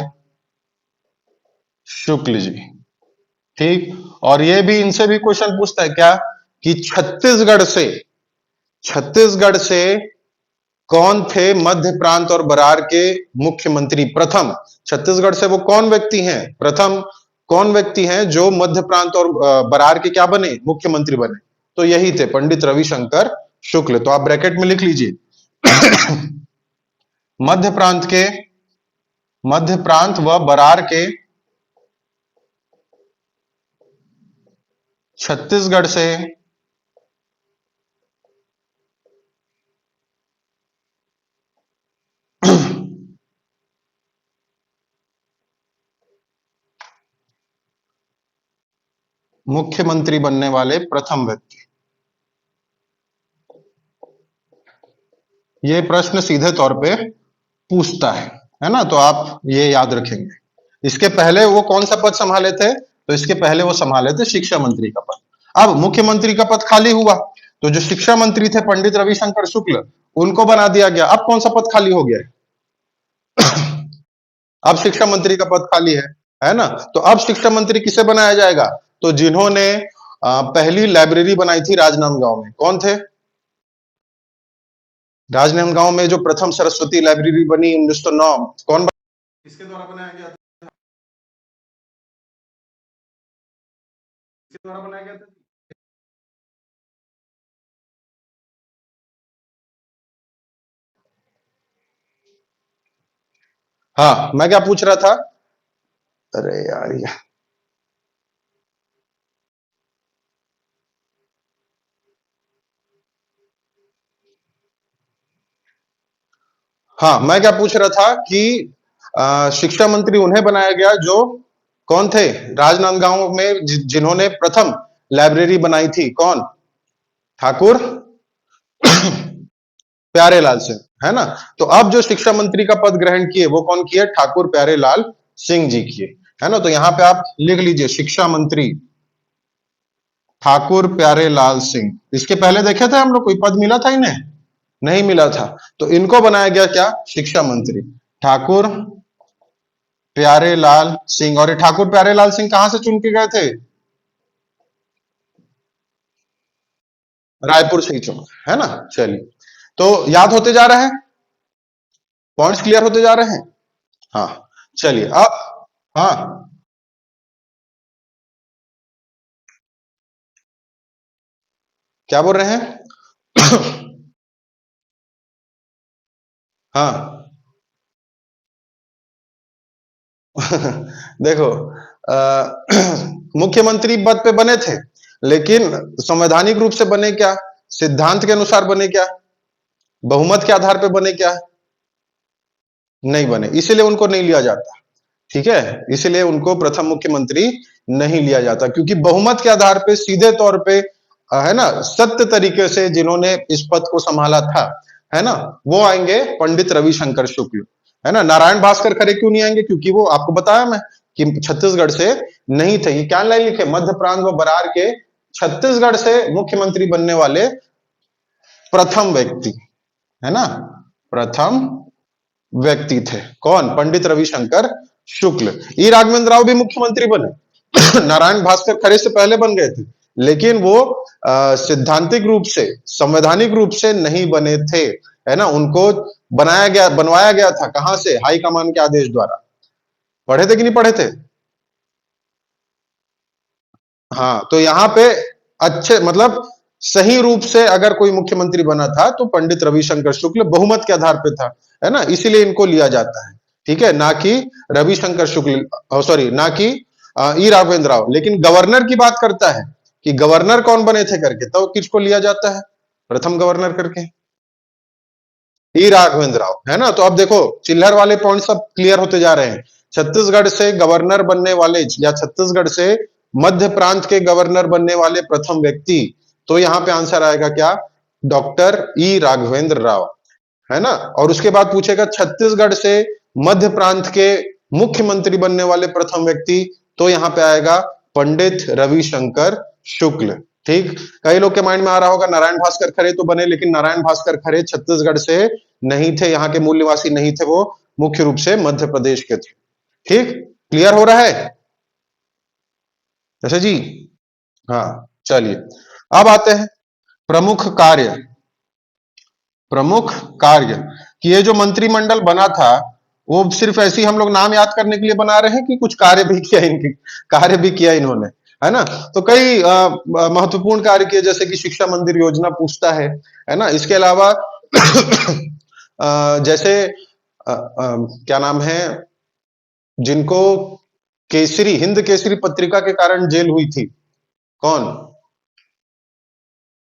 Speaker 1: शुक्ल जी, ठीक। और ये भी इनसे भी क्वेश्चन पूछता है क्या, कि छत्तीसगढ़ से कौन थे मध्य प्रांत और बरार के मुख्यमंत्री प्रथम, छत्तीसगढ़ से वो कौन व्यक्ति हैं, प्रथम कौन व्यक्ति हैं जो मध्य प्रांत और बरार के क्या बने, मुख्यमंत्री बने। तो यही थे पंडित रविशंकर शुक्ल। तो आप ब्रैकेट में लिख लीजिए, मध्य प्रांत के, मध्य प्रांत व बरार के छत्तीसगढ़ से मुख्यमंत्री बनने वाले प्रथम व्यक्ति। ये प्रश्न सीधे तौर पे पूछता है ना, तो आप ये याद रखेंगे। इसके पहले वो कौन सा पद संभाले थे, तो इसके पहले वो संभाले थे शिक्षा मंत्री का पद। अब मुख्यमंत्री का पद खाली हुआ, तो जो शिक्षा मंत्री थे पंडित रविशंकर शुक्ल, उनको बना दिया गया। अब कौन सा पद खाली हो गया है, अब शिक्षा मंत्री का पद खाली है ना। तो अब शिक्षा मंत्री किसे बनाया जाएगा, तो जिन्होंने पहली लाइब्रेरी बनाई थी राजनांदगांव में, कौन थे, राजनांदगांव में जो प्रथम सरस्वती लाइब्रेरी बनी 1909, कौन, किसके द्वारा बनाया गया था? किसके द्वारा बनाया गया था? हाँ, मैं क्या पूछ रहा था? अरे यार ये, हाँ, मैं क्या पूछ रहा था कि शिक्षा मंत्री उन्हें बनाया गया जो कौन थे राजनांदगांव में जिन्होंने प्रथम लाइब्रेरी बनाई थी, कौन? ठाकुर प्यारेलाल सिंह, है ना? तो अब जो शिक्षा मंत्री का पद ग्रहण किए वो कौन किए? ठाकुर प्यारेलाल सिंह जी किए, है ना? तो यहां पे आप लिख लीजिए शिक्षा मंत्री ठाकुर प्यारेलाल सिंह। इसके पहले देखे थे हम लोग, कोई पद मिला था इन्हें? नहीं मिला था। तो इनको बनाया गया क्या? शिक्षा मंत्री ठाकुर प्यारेलाल सिंह। और ये ठाकुर प्यारेलाल सिंह कहां से चुन के गए थे? रायपुर से ही चुना, है ना? चलिए, तो याद होते जा रहे हैं, पॉइंट्स क्लियर होते जा रहे हैं। हाँ, चलिए अब, हाँ, क्या बोल रहे हैं? हाँ। देखो, मुख्यमंत्री पद पे बने थे, लेकिन संवैधानिक रूप से बने क्या? सिद्धांत के अनुसार बने क्या? बहुमत के आधार पे बने क्या? नहीं बने, इसीलिए उनको नहीं लिया जाता। ठीक है, इसीलिए उनको प्रथम मुख्यमंत्री नहीं लिया जाता, क्योंकि बहुमत के आधार पे सीधे तौर पे है ना, सत्य तरीके से जिन्होंने इस पद को संभाला था, है ना, वो आएंगे पंडित रविशंकर शुक्ल, है ना? नारायण भास्कर खरे क्यों नहीं आएंगे? क्योंकि वो आपको बताया मैं कि छत्तीसगढ़ से नहीं थे। ये क्या लाइन लिखे? मध्य प्रांत व बरार के छत्तीसगढ़ से मुख्यमंत्री बनने वाले प्रथम व्यक्ति, है ना? प्रथम व्यक्ति थे कौन? पंडित रविशंकर शुक्ल। ई राघवेंद्र राव भी मुख्यमंत्री बने। नारायण भास्कर खरे से पहले बन गए थे, लेकिन वो सिद्धांतिक रूप से, संवैधानिक रूप से नहीं बने थे, है ना? उनको बनवाया गया था कहां से? हाई कमान के आदेश द्वारा। पढ़े थे कि नहीं पढ़े थे? हाँ, तो यहाँ पे अच्छे मतलब सही रूप से अगर कोई मुख्यमंत्री बना था तो पंडित रविशंकर शुक्ल बहुमत के आधार पे था, है ना? इसीलिए इनको लिया जाता है। ठीक है, ना कि रविशंकर शुक्ल, सॉरी, ना कि ई राघवेंद्र राव। लेकिन गवर्नर की बात करता है कि गवर्नर कौन बने थे करके, तो किसको लिया जाता है प्रथम गवर्नर करके? ई राघवेंद्र राव, है ना? तो अब देखो, चिल्हर वाले पॉइंट सब क्लियर होते जा रहे हैं। छत्तीसगढ़ से गवर्नर बनने वाले या छत्तीसगढ़ से मध्य प्रांत के गवर्नर बनने वाले प्रथम व्यक्ति, तो यहां पे आंसर आएगा क्या? डॉक्टर ई राघवेंद्र राव, है ना? और उसके बाद पूछेगा छत्तीसगढ़ से मध्य प्रांत के मुख्यमंत्री बनने वाले प्रथम व्यक्ति, तो यहां पे आएगा पंडित रविशंकर शुक्ल। ठीक, कई लोग के माइंड में आ रहा होगा नारायण भास्कर खरे तो बने, लेकिन नारायण भास्कर खरे छत्तीसगढ़ से नहीं थे, यहाँ के मूल निवासी नहीं थे, वो मुख्य रूप से मध्य प्रदेश के थे। ठीक, क्लियर हो रहा है अच्छा जी? हाँ, चलिए, अब आते हैं प्रमुख कार्य। प्रमुख कार्य कि ये जो मंत्रिमंडल बना था, वो सिर्फ ऐसे ही हम लोग नाम याद करने के लिए बना रहे हैं कि कुछ कार्य भी किया इनकी, कार्य भी किया इन्होंने, है ना? तो कई महत्वपूर्ण कार्य किए, जैसे कि शिक्षा मंदिर योजना पूछता है ना? इसके अलावा जैसे क्या नाम है, जिनको केसरी, हिंद केसरी पत्रिका के कारण जेल हुई थी, कौन?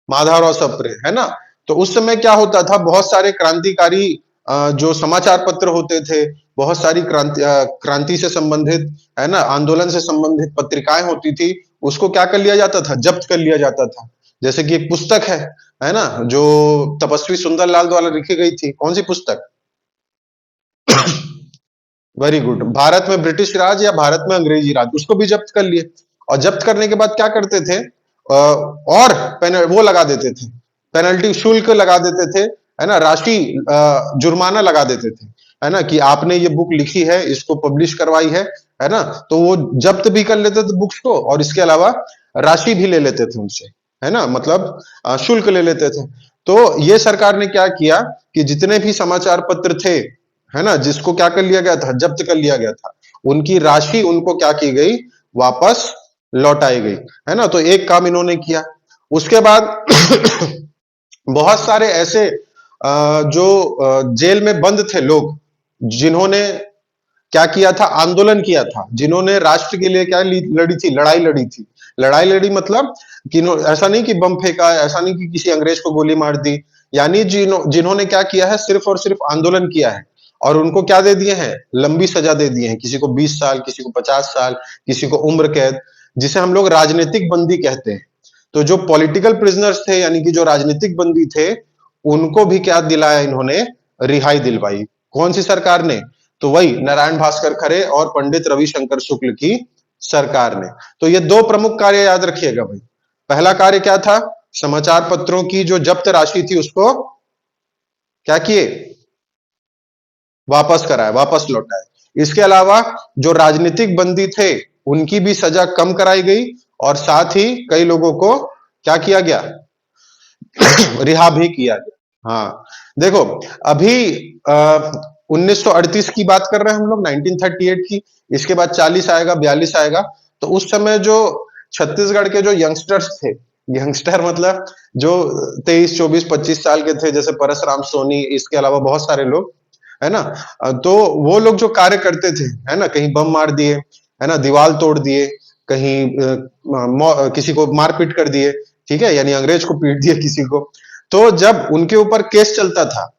Speaker 1: माधवराव सप्रे, है ना? तो उस समय क्या होता था, बहुत सारे क्रांतिकारी जो समाचार पत्र होते थे, बहुत सारी क्रांति से संबंधित, है ना, आंदोलन से संबंधित पत्रिकाएं होती थी, उसको क्या कर लिया जाता था? जब्त कर लिया जाता था। जैसे कि एक पुस्तक है ना, जो तपस्वी सुंदरलाल द्वारा लिखी गई थी, कौन सी पुस्तक? वेरी गुड, भारत में ब्रिटिश राज या भारत में अंग्रेजी राज, उसको भी जब्त कर लिए। और जब्त करने के बाद क्या करते थे? और वो लगा देते थे, पेनल्टी, शुल्क लगा देते थे, है ना, राशि, जुर्माना लगा देते थे, है ना, कि आपने ये बुक लिखी है, इसको पब्लिश करवाई है ना? तो वो जब्त भी कर लेते थे बुक्स को, और इसके अलावा राशि भी ले लेते थे उनसे, है ना, मतलब शुल्क ले लेते थे। तो ये सरकार ने क्या किया कि जितने भी समाचार पत्र थे, है ना, जिसको क्या कर लिया गया था? जब्त कर लिया गया था, उनकी राशि उनको क्या की गई? वापस लौटाई गई, है ना। तो एक काम इन्होंने किया। उसके बाद बहुत सारे ऐसे जो जेल में बंद थे लोग, जिन्होंने क्या किया था, आंदोलन किया था, जिन्होंने राष्ट्र के लिए क्या लड़ी थी, लड़ाई लड़ी थी। लड़ाई लड़ी मतलब कि ऐसा नहीं कि बम फेंका, ऐसा नहीं कि किसी अंग्रेज को गोली मार दी, यानी जिन्होंने क्या किया है, सिर्फ और सिर्फ आंदोलन किया है, और उनको क्या दे दिए हैं, लंबी सजा दे दिए हैं। किसी को 20 साल, किसी को 50 साल, किसी को उम्र कैद, जिसे हम लोग राजनीतिक बंदी कहते हैं। तो जो पॉलिटिकल प्रिजनर्स थे, यानी कि जो राजनीतिक बंदी थे, उनको भी क्या दिलाया इन्होंने, रिहाई दिलवाई। कौन सी सरकार ने, तो वही नारायण भास्कर खरे और पंडित रविशंकर शुक्ल की सरकार ने। तो ये दो प्रमुख कार्य याद रखिएगा भाई। पहला कार्य क्या था, समाचार पत्रों की जो जब्त राशि थी उसको क्या किए, वापस कराए, वापस लौटाए। इसके अलावा जो राजनीतिक बंदी थे उनकी भी सजा कम कराई गई, और साथ ही कई लोगों को क्या किया गया, रिहा भी किया गया। हाँ, देखो अभी 1938 की बात कर रहे हैं हम लोग, 1938 की। इसके बाद 40 आएगा, 42 आएगा। तो उस समय जो छत्तीसगढ़ के जो यंगस्टर्स थे, यंगस्टर मतलब जो 23, 24, 25 साल के थे, जैसे परसराम सोनी, इसके अलावा बहुत सारे लोग, है ना। तो वो लोग जो कार्य करते थे, है ना, कहीं बम मार दिए, है ना, दीवार तोड़ दिए, कहीं किसी को मारपीट कर दिए, ठीक है, यानी अंग्रेज को पीट दिया किसी को। तो जब उनके ऊपर केस चलता था,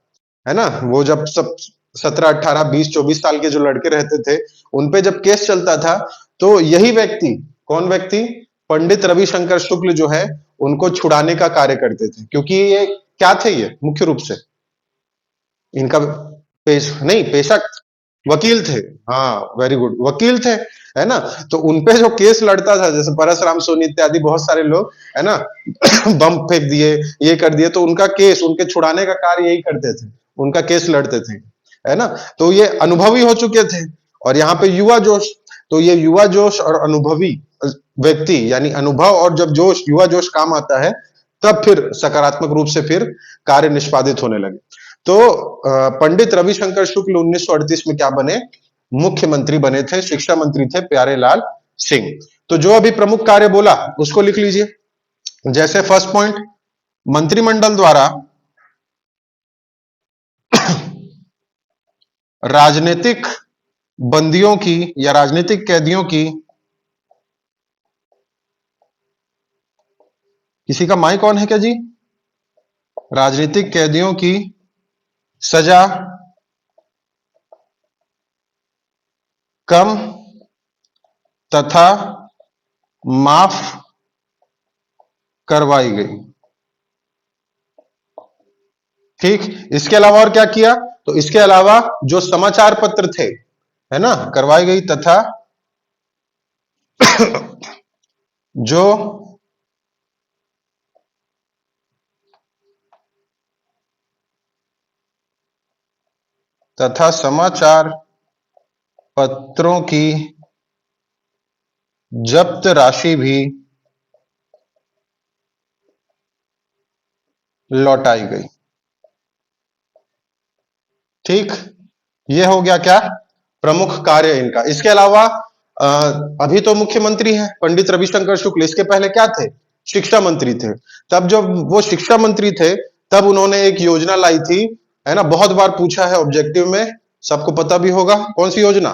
Speaker 1: है ना, वो जब सब 17, 18, 20, 24 साल के जो लड़के रहते थे, उनपे जब केस चलता था, तो यही व्यक्ति, कौन व्यक्ति, पंडित रविशंकर शुक्ल जो है, उनको छुड़ाने का कार्य करते थे। क्योंकि ये क्या थे, ये मुख्य रूप से इनका नहीं, पेशा वकील थे। हाँ, वेरी गुड, वकील थे, है ना। तो उनपे जो केस लड़ता था, जैसे परसराम सोनी इत्यादि बहुत सारे लोग, है ना, बम फेंक दिए, ये कर दिए, तो उनका केस, उनके छुड़ाने का कार्य यही करते थे, उनका केस लड़ते थे, है ना। तो ये अनुभवी हो चुके थे। और यहाँ पे युवा जोश, तो ये युवा जोश और अनुभवी व्यक्ति, यानी अनुभव और जब जोश, युवा जोश काम आता है, तब फिर सकारात्मक रूप से फिर कार्य निष्पादित होने लगे। तो पंडित रविशंकर शुक्ल 1938 में क्या बने, मुख्यमंत्री बने थे, शिक्षा मंत्री थे प्यारेलाल सिंह। तो जो अभी प्रमुख कार्य बोला उसको लिख लीजिए। जैसे फर्स्ट पॉइंट, मंत्रिमंडल द्वारा राजनीतिक बंदियों की या राजनीतिक कैदियों की, किसी का माइक ऑन है क्या जी, राजनीतिक कैदियों की सजा कम तथा माफ करवाई गई। ठीक, इसके अलावा और क्या किया, तो इसके अलावा जो समाचार पत्र थे, है ना, करवाई गई, तथा जो तथा समाचार पत्रों की जब्त राशि भी लौटाई गई। ठीक, ये हो गया क्या, प्रमुख कार्य इनका। इसके अलावा अभी तो मुख्यमंत्री है पंडित रविशंकर शुक्ल, इसके पहले क्या थे, शिक्षा मंत्री थे। तब जब वो शिक्षा मंत्री थे, तब उन्होंने एक योजना लाई थी, है ना, बहुत बार पूछा है ऑब्जेक्टिव में, सबको पता भी होगा, कौन सी योजना,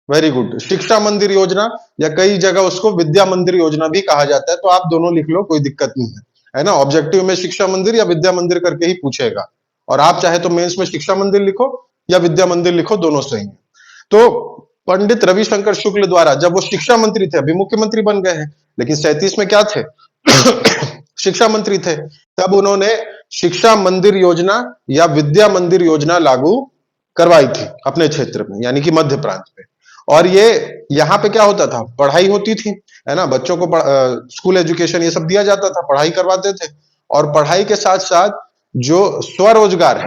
Speaker 1: वेरी गुड, शिक्षा मंदिर योजना, या कई जगह उसको विद्या मंदिर योजना भी कहा जाता है। तो आप दोनों लिख लो, कोई दिक्कत नहीं है ना। ऑब्जेक्टिव में शिक्षा मंदिर या विद्या मंदिर करके ही पूछेगा, और आप चाहे तो मेंस में शिक्षा मंदिर लिखो या विद्या मंदिर लिखो, दोनों सही है। तो पंडित रविशंकर शुक्ल द्वारा, जब वो शिक्षा मंत्री थे, अभी मुख्यमंत्री बन गए हैं, लेकिन 37 में क्या थे, शिक्षा मंत्री थे, तब उन्होंने शिक्षा मंदिर योजना या विद्या मंदिर योजना लागू करवाई थी अपने क्षेत्र में, यानी कि मध्य प्रांत में। और ये यहाँ पे क्या होता था, पढ़ाई होती थी, है ना, बच्चों को स्कूल एजुकेशन ये सब दिया जाता था, पढ़ाई करवाते थे, और पढ़ाई के साथ साथ जो स्वरोजगार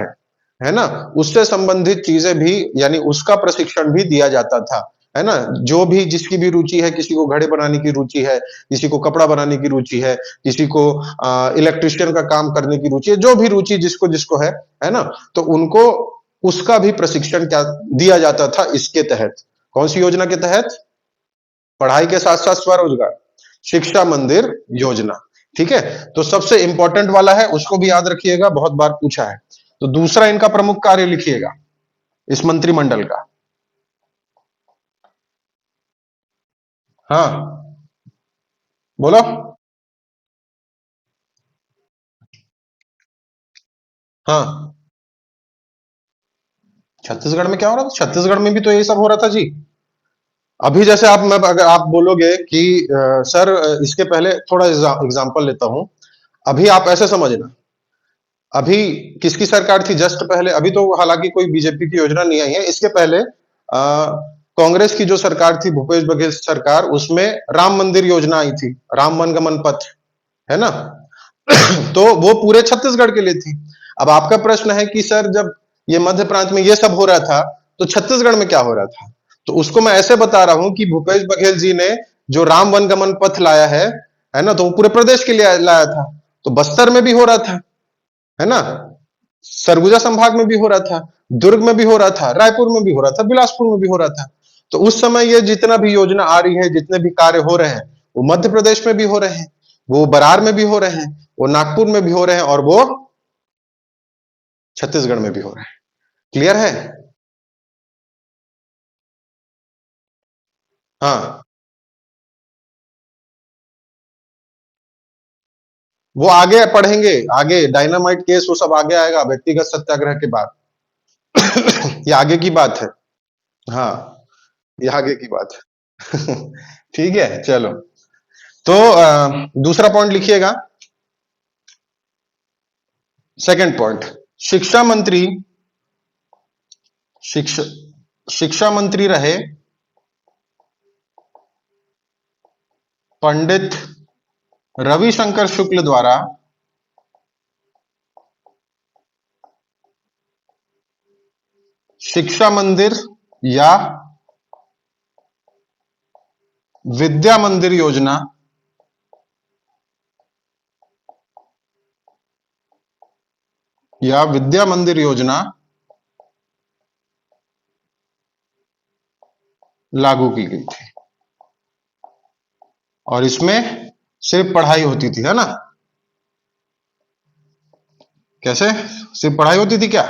Speaker 1: है ना, उससे संबंधित चीजें भी, यानी उसका प्रशिक्षण भी दिया जाता था, है ना। जो भी, जिसकी भी रुचि है, किसी को घड़े बनाने की रुचि है, किसी को कपड़ा बनाने की रुचि है, किसी को इलेक्ट्रिशियन का काम करने की रुचि है, जो भी रुचि जिसको जिसको है ना, तो उनको उसका भी प्रशिक्षण क्या दिया जाता था इसके तहत, कौन सी योजना के तहत, पढ़ाई के साथ साथ स्वरोजगार, शिक्षा मंदिर योजना। ठीक है, तो सबसे इंपॉर्टेंट वाला है, उसको भी याद रखिएगा, बहुत बार पूछा है। तो दूसरा इनका प्रमुख कार्य लिखिएगा इस मंत्रिमंडल का। हाँ, बोलो। हाँ, छत्तीसगढ़ में क्या हो रहा था? छत्तीसगढ़ में भी तो यही सब हो रहा था जी। अभी जैसे आप, मैं अगर आप बोलोगे कि सर इसके पहले थोड़ा एग्जांपल लेता हूं। अभी आप ऐसे समझना, अभी किसकी सरकार थी जस्ट पहले? अभी तो हालांकि कोई बीजेपी की योजना नहीं आई है, इसके पहले कांग्रेस की जो सरकार थी, भूपेश बघेल सरकार, उसमें राम मंदिर योजना आई थी, राम वनगमन पथ, है ना? तो वो पूरे छत्तीसगढ़ के लिए थी। अब आपका प्रश्न है कि सर जब ये मध्य प्रांत में ये सब हो रहा था, तो छत्तीसगढ़ में क्या हो रहा था? तो उसको मैं ऐसे बता रहा हूं कि भूपेश बघेल जी ने जो राम वनगमन पथ लाया है ना, तो वो पूरे प्रदेश के लिए लाया था। तो बस्तर में भी हो रहा था, है ना? सरगुजा संभाग में भी हो रहा था, दुर्ग में भी हो रहा था, रायपुर में भी हो रहा था, बिलासपुर में भी हो रहा था। तो उस समय ये जितना भी योजना आ रही है, जितने भी कार्य हो रहे हैं, वो मध्य प्रदेश में भी हो रहे हैं, वो बरार में भी हो रहे हैं, वो नागपुर में भी हो रहे हैं, और वो छत्तीसगढ़ में भी हो रहे हैं। क्लियर है? हाँ, वो आगे पढ़ेंगे, आगे डायनामाइट केस वो सब आगे आएगा व्यक्तिगत सत्याग्रह के बाद। ये आगे की बात है। हाँ, ये आगे की बात है। ठीक है, चलो। तो दूसरा पॉइंट लिखिएगा, सेकंड पॉइंट। शिक्षा मंत्री, शिक्षा शिक्षा मंत्री रहे पंडित रविशंकर शुक्ल द्वारा शिक्षा मंदिर या विद्या मंदिर योजना लागू की गई थी। और इसमें सिर्फ पढ़ाई होती थी, है ना? कैसे? सिर्फ पढ़ाई होती थी क्या?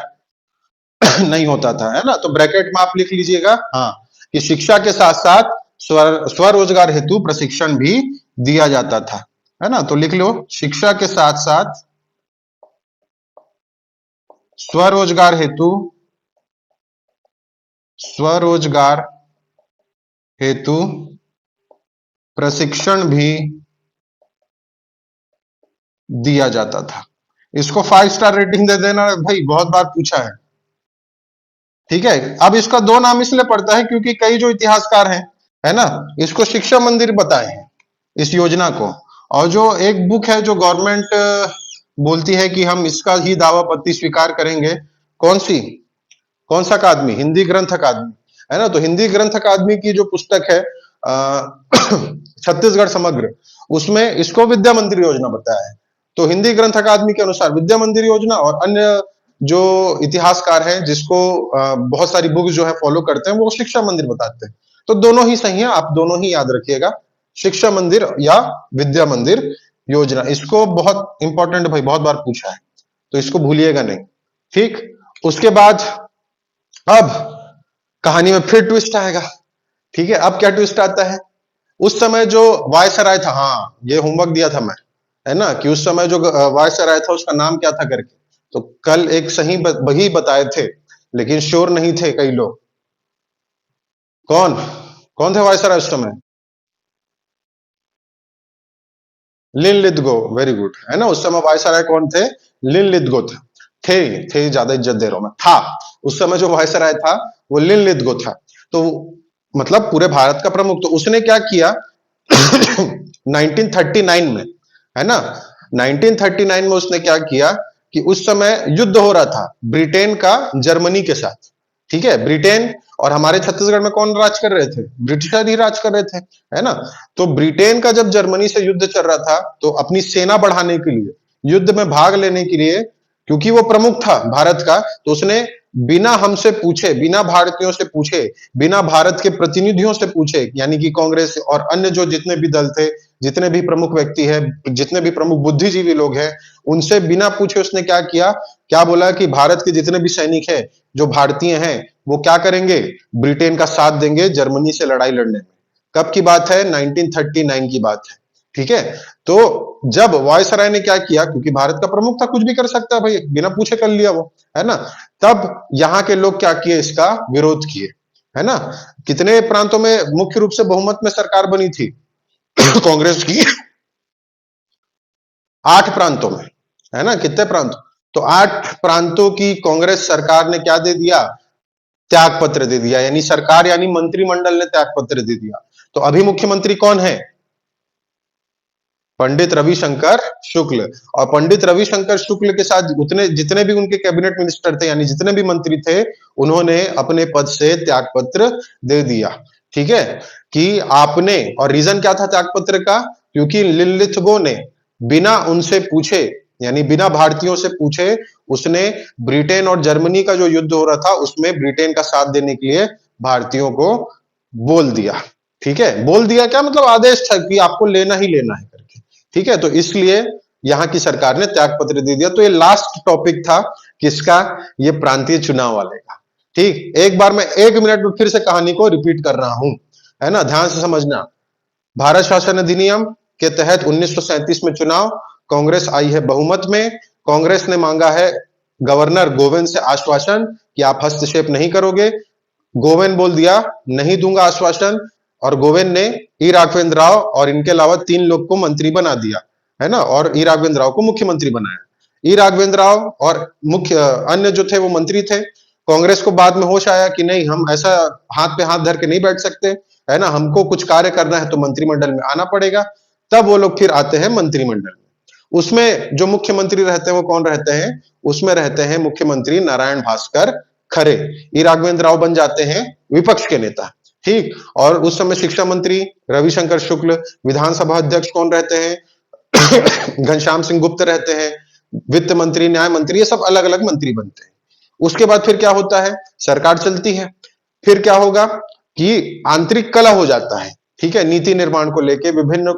Speaker 1: नहीं होता था, है ना? तो ब्रैकेट में आप लिख लीजिएगा, हाँ, कि शिक्षा के साथ साथ स्वरोजगार हेतु प्रशिक्षण भी दिया जाता था, है ना? तो लिख लो, शिक्षा के साथ साथ स्वरोजगार हेतु, स्वरोजगार हेतु प्रशिक्षण भी दिया जाता था। इसको 5 स्टार रेटिंग दे देना भाई, बहुत बार पूछा है। ठीक है, अब इसका दो नाम इसलिए पड़ता है क्योंकि कई जो इतिहासकार हैं, है ना, इसको शिक्षा मंदिर बताए हैं इस योजना को। और जो एक बुक है जो गवर्नमेंट बोलती है कि हम इसका ही दावा पत्ती स्वीकार करेंगे, कौन सी? कौन सा अकादमी? हिंदी ग्रंथ अकादमी, है ना? तो हिंदी ग्रंथ अकादमी की जो पुस्तक है छत्तीसगढ़ समग्र, उसमें इसको विद्या मंदिर योजना बताया है। तो हिंदी ग्रंथ अकादमी के अनुसार विद्या मंदिर योजना, और अन्य जो इतिहासकार हैं जिसको बहुत सारी बुक्स जो है फॉलो करते हैं, वो शिक्षा मंदिर बताते हैं। तो दोनों ही सही है, आप दोनों ही याद रखिएगा, शिक्षा मंदिर या विद्या मंदिर योजना। इसको बहुत इंपॉर्टेंट भाई, बहुत बार पूछा है, तो इसको भूलिएगा नहीं। ठीक, उसके बाद अब कहानी में फिर ट्विस्ट आएगा। ठीक है, अब क्या ट्विस्ट आता है? उस समय जो वायसराय था, हाँ ये होमवर्क दिया था मैं, है ना, कि उस समय जो वायसराय था उसका नाम क्या था करके। तो कल एक सही वही बताए थे, लेकिन श्योर नहीं थे कई लोग। कौन कौन थे वायसराय उस समय? लिनलिथगो, वेरी गुड, है ना? उस समय वायसराय कौन थे? लिनलिथगो था। थे ज्यादा इज्जत दे रहा हूं मैं, था। उस समय जो वायसराय था वो लिनलिथगो था। तो मतलब पूरे भारत का प्रमुख। तो उसने क्या किया 1939 में, है ना, 1939 में उसने क्या किया कि उस समय युद्ध हो रहा था ब्रिटेन का जर्मनी के साथ। ठीक है, ब्रिटेन और हमारे छत्तीसगढ़ में कौन राज कर रहे थे? ब्रिटिशर ही राज कर रहे थे, है ना? तो ब्रिटेन का जब जर्मनी से युद्ध चल रहा था, तो अपनी सेना बढ़ाने के लिए, युद्ध में भाग लेने के लिए क्योंकि वो प्रमुख था भारत का, तो उसने बिना हमसे पूछे, बिना भारतीयों से पूछे, बिना भारत के प्रतिनिधियों से पूछे, यानी कि कांग्रेस और अन्य जो जितने भी दल थे, जितने भी प्रमुख व्यक्ति हैं, जितने भी प्रमुख बुद्धिजीवी लोग हैं, उनसे बिना पूछे उसने क्या किया, क्या बोला कि भारत के जितने भी सैनिक हैं, जो भारतीय हैं, वो क्या करेंगे, ब्रिटेन का साथ देंगे जर्मनी से लड़ाई लड़ने में। कब की बात है, 1939 की बात है। ठीक है, तो जब वायसराय ने क्या किया, क्योंकि भारत का प्रमुख था, कुछ भी कर सकता है भाई, बिना पूछे कर लिया वो, है ना। तब यहाँ के लोग क्या किए, इसका विरोध किए, है ना। कितने प्रांतों में मुख्य रूप से बहुमत में सरकार बनी थी कांग्रेस की? 8 प्रांतों में, है ना। कितने प्रांत? तो 8 प्रांतों की कांग्रेस सरकार ने क्या दे दिया, त्याग पत्र दे दिया, यानी सरकार यानी मंत्रिमंडल ने त्याग पत्र दे दिया। तो अभी मुख्यमंत्री कौन है, पंडित रविशंकर शुक्ल। और पंडित रविशंकर शुक्ल के साथ उतने जितने भी उनके कैबिनेट मिनिस्टर थे, यानी जितने भी मंत्री थे, उन्होंने अपने पद से त्याग पत्र दे दिया। ठीक है, कि आपने, और रीजन क्या था त्याग पत्र का, क्योंकि लिनलिथगो ने बिना उनसे पूछे, यानी बिना भारतीयों से पूछे, उसने ब्रिटेन और जर्मनी का जो युद्ध हो रहा था उसमें ब्रिटेन का साथ देने के लिए भारतीयों को बोल दिया। ठीक है, बोल दिया क्या मतलब, आदेश था कि आपको लेना ही लेना है करके। ठीक है, तो इसलिए यहां की सरकार ने त्याग पत्र दे दिया। तो ये लास्ट टॉपिक था किसका, ये प्रांतीय चुनाव वाले का। ठीक, एक बार मैं 1 मिनट में फिर से कहानी को रिपीट कर रहा हूं, है ना, ध्यान से समझना। भारत शासन अधिनियम के तहत 1937 में चुनाव, कांग्रेस आई है बहुमत में। कांग्रेस ने मांगा है गवर्नर गोविंद से आश्वासन कि आप हस्तक्षेप नहीं करोगे। गोविंद बोल दिया नहीं दूंगा आश्वासन, और गोविंद ने ई राघवेंद्र राव और इनके अलावा 3 लोग को मंत्री बना दिया, है ना, और ई राघवेंद्र राव को मुख्यमंत्री बनाया। ई राघवेंद्र राव और मुख्य अन्य जो थे वो मंत्री थे। कांग्रेस को बाद में होश आया कि नहीं, हम ऐसा हाथ पे हाथ धर के नहीं बैठ सकते, है ना, हमको कुछ कार्य करना है तो मंत्रिमंडल में आना पड़ेगा। तब वो लोग फिर आते हैं मंत्रिमंडल में। उसमें जो मुख्यमंत्री रहते हैं वो कौन रहते हैं, उसमें रहते हैं मुख्यमंत्री नारायण भास्कर खरे। ई राघवेंद्र राव बन जाते हैं विपक्ष के नेता। ठीक, और उस समय शिक्षा मंत्री रविशंकर शुक्ल, विधानसभा अध्यक्ष कौन रहते हैं घनश्याम सिंह गुप्त रहते हैं, वित्त मंत्री, न्याय मंत्री, ये सब अलग अलग मंत्री बनते हैं। उसके बाद फिर क्या होता है, सरकार चलती है। फिर क्या होगा कि आंतरिक कलह हो जाता है। ठीक है, नीति निर्माण को लेके, विभिन्न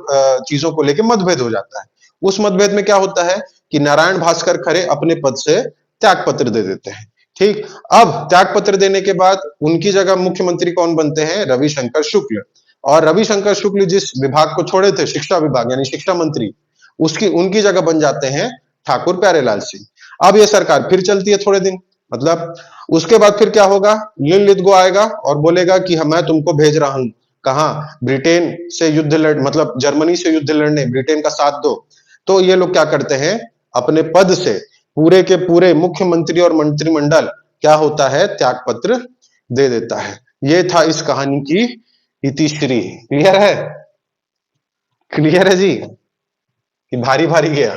Speaker 1: चीजों को लेके मतभेद हो जाता है। उस मतभेद में क्या होता है कि नारायण भास्कर खरे अपने पद से त्याग पत्र दे देते हैं। ठीक, अब त्याग पत्र देने के बाद उनकी जगह मुख्यमंत्री कौन बनते हैं, रविशंकर शुक्ल। और रविशंकर शुक्ल जिस विभाग को छोड़े थे, शिक्षा विभाग यानी शिक्षा मंत्री, उसकी उनकी जगह बन जाते हैं ठाकुर प्यारेलाल सिंह। अब ये सरकार फिर चलती है थोड़े दिन, मतलब उसके बाद फिर क्या होगा, लिनलिथगो आएगा और बोलेगा कि मैं तुमको भेज रहा हूं, कहा, ब्रिटेन से युद्ध लड़, मतलब जर्मनी से युद्ध लड़ने, ब्रिटेन का साथ दो। तो ये लोग क्या करते हैं, अपने पद से पूरे के पूरे मुख्यमंत्री और मंत्रिमंडल क्या होता है, त्याग पत्र दे देता है। ये था इस कहानी की इतिश्री। क्लियर है, क्लियर है जी, कि भारी भारी गया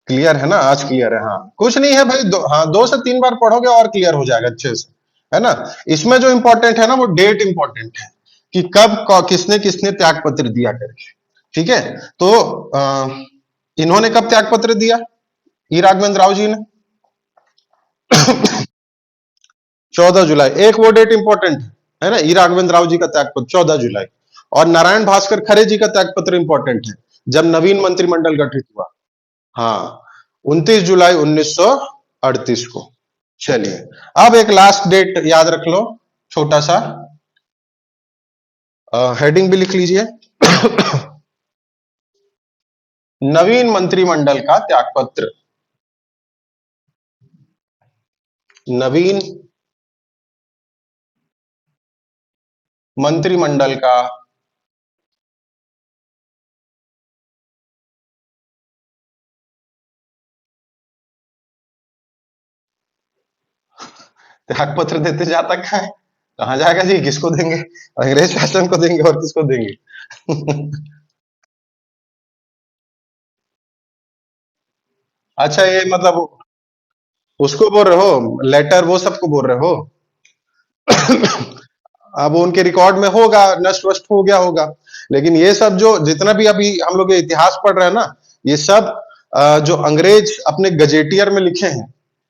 Speaker 1: क्लियर है ना, आज क्लियर है। हाँ, कुछ नहीं है भाई, हाँ, 2 से 3 बार पढ़ोगे और क्लियर हो जाएगा अच्छे से, है ना। इसमें जो इंपॉर्टेंट है ना, वो डेट इंपॉर्टेंट है, कि कब किसने किसने त्याग पत्र दिया करके। ठीक है, तो इन्होंने कब त्याग पत्र दिया, ई राघवेंद्र राव जी ने 14 जुलाई, एक वो डेट इंपॉर्टेंट है ना, ई राघवेंद्र राव जी का त्याग पत्र 14 जुलाई। और नारायण भास्कर खरे जी का त्याग पत्र इंपॉर्टेंट है, जब नवीन मंत्रिमंडल गठित हुआ। हाँ, 29 जुलाई 1938 को। चलिए, अब एक लास्ट डेट याद रख लो, छोटा सा हेडिंग भी लिख लीजिए नवीन मंत्रिमंडल का त्यागपत्र। नवीन मंत्रिमंडल का त्यागपत्र देते जाता क्या है, कहां जाएगा जी, किसको देंगे, अंग्रेज शासन को देंगे और किसको देंगे अच्छा, ये मतलब उसको बोल रहे हो, लेटर वो सबको बोल रहे हो अब उनके रिकॉर्ड में होगा, नष्ट वष्ट हो गया होगा। लेकिन ये सब जो जितना भी अभी हम लोग ये इतिहास पढ़ रहे हैं ना, ये सब जो अंग्रेज अपने गजेटियर में लिखे हैं,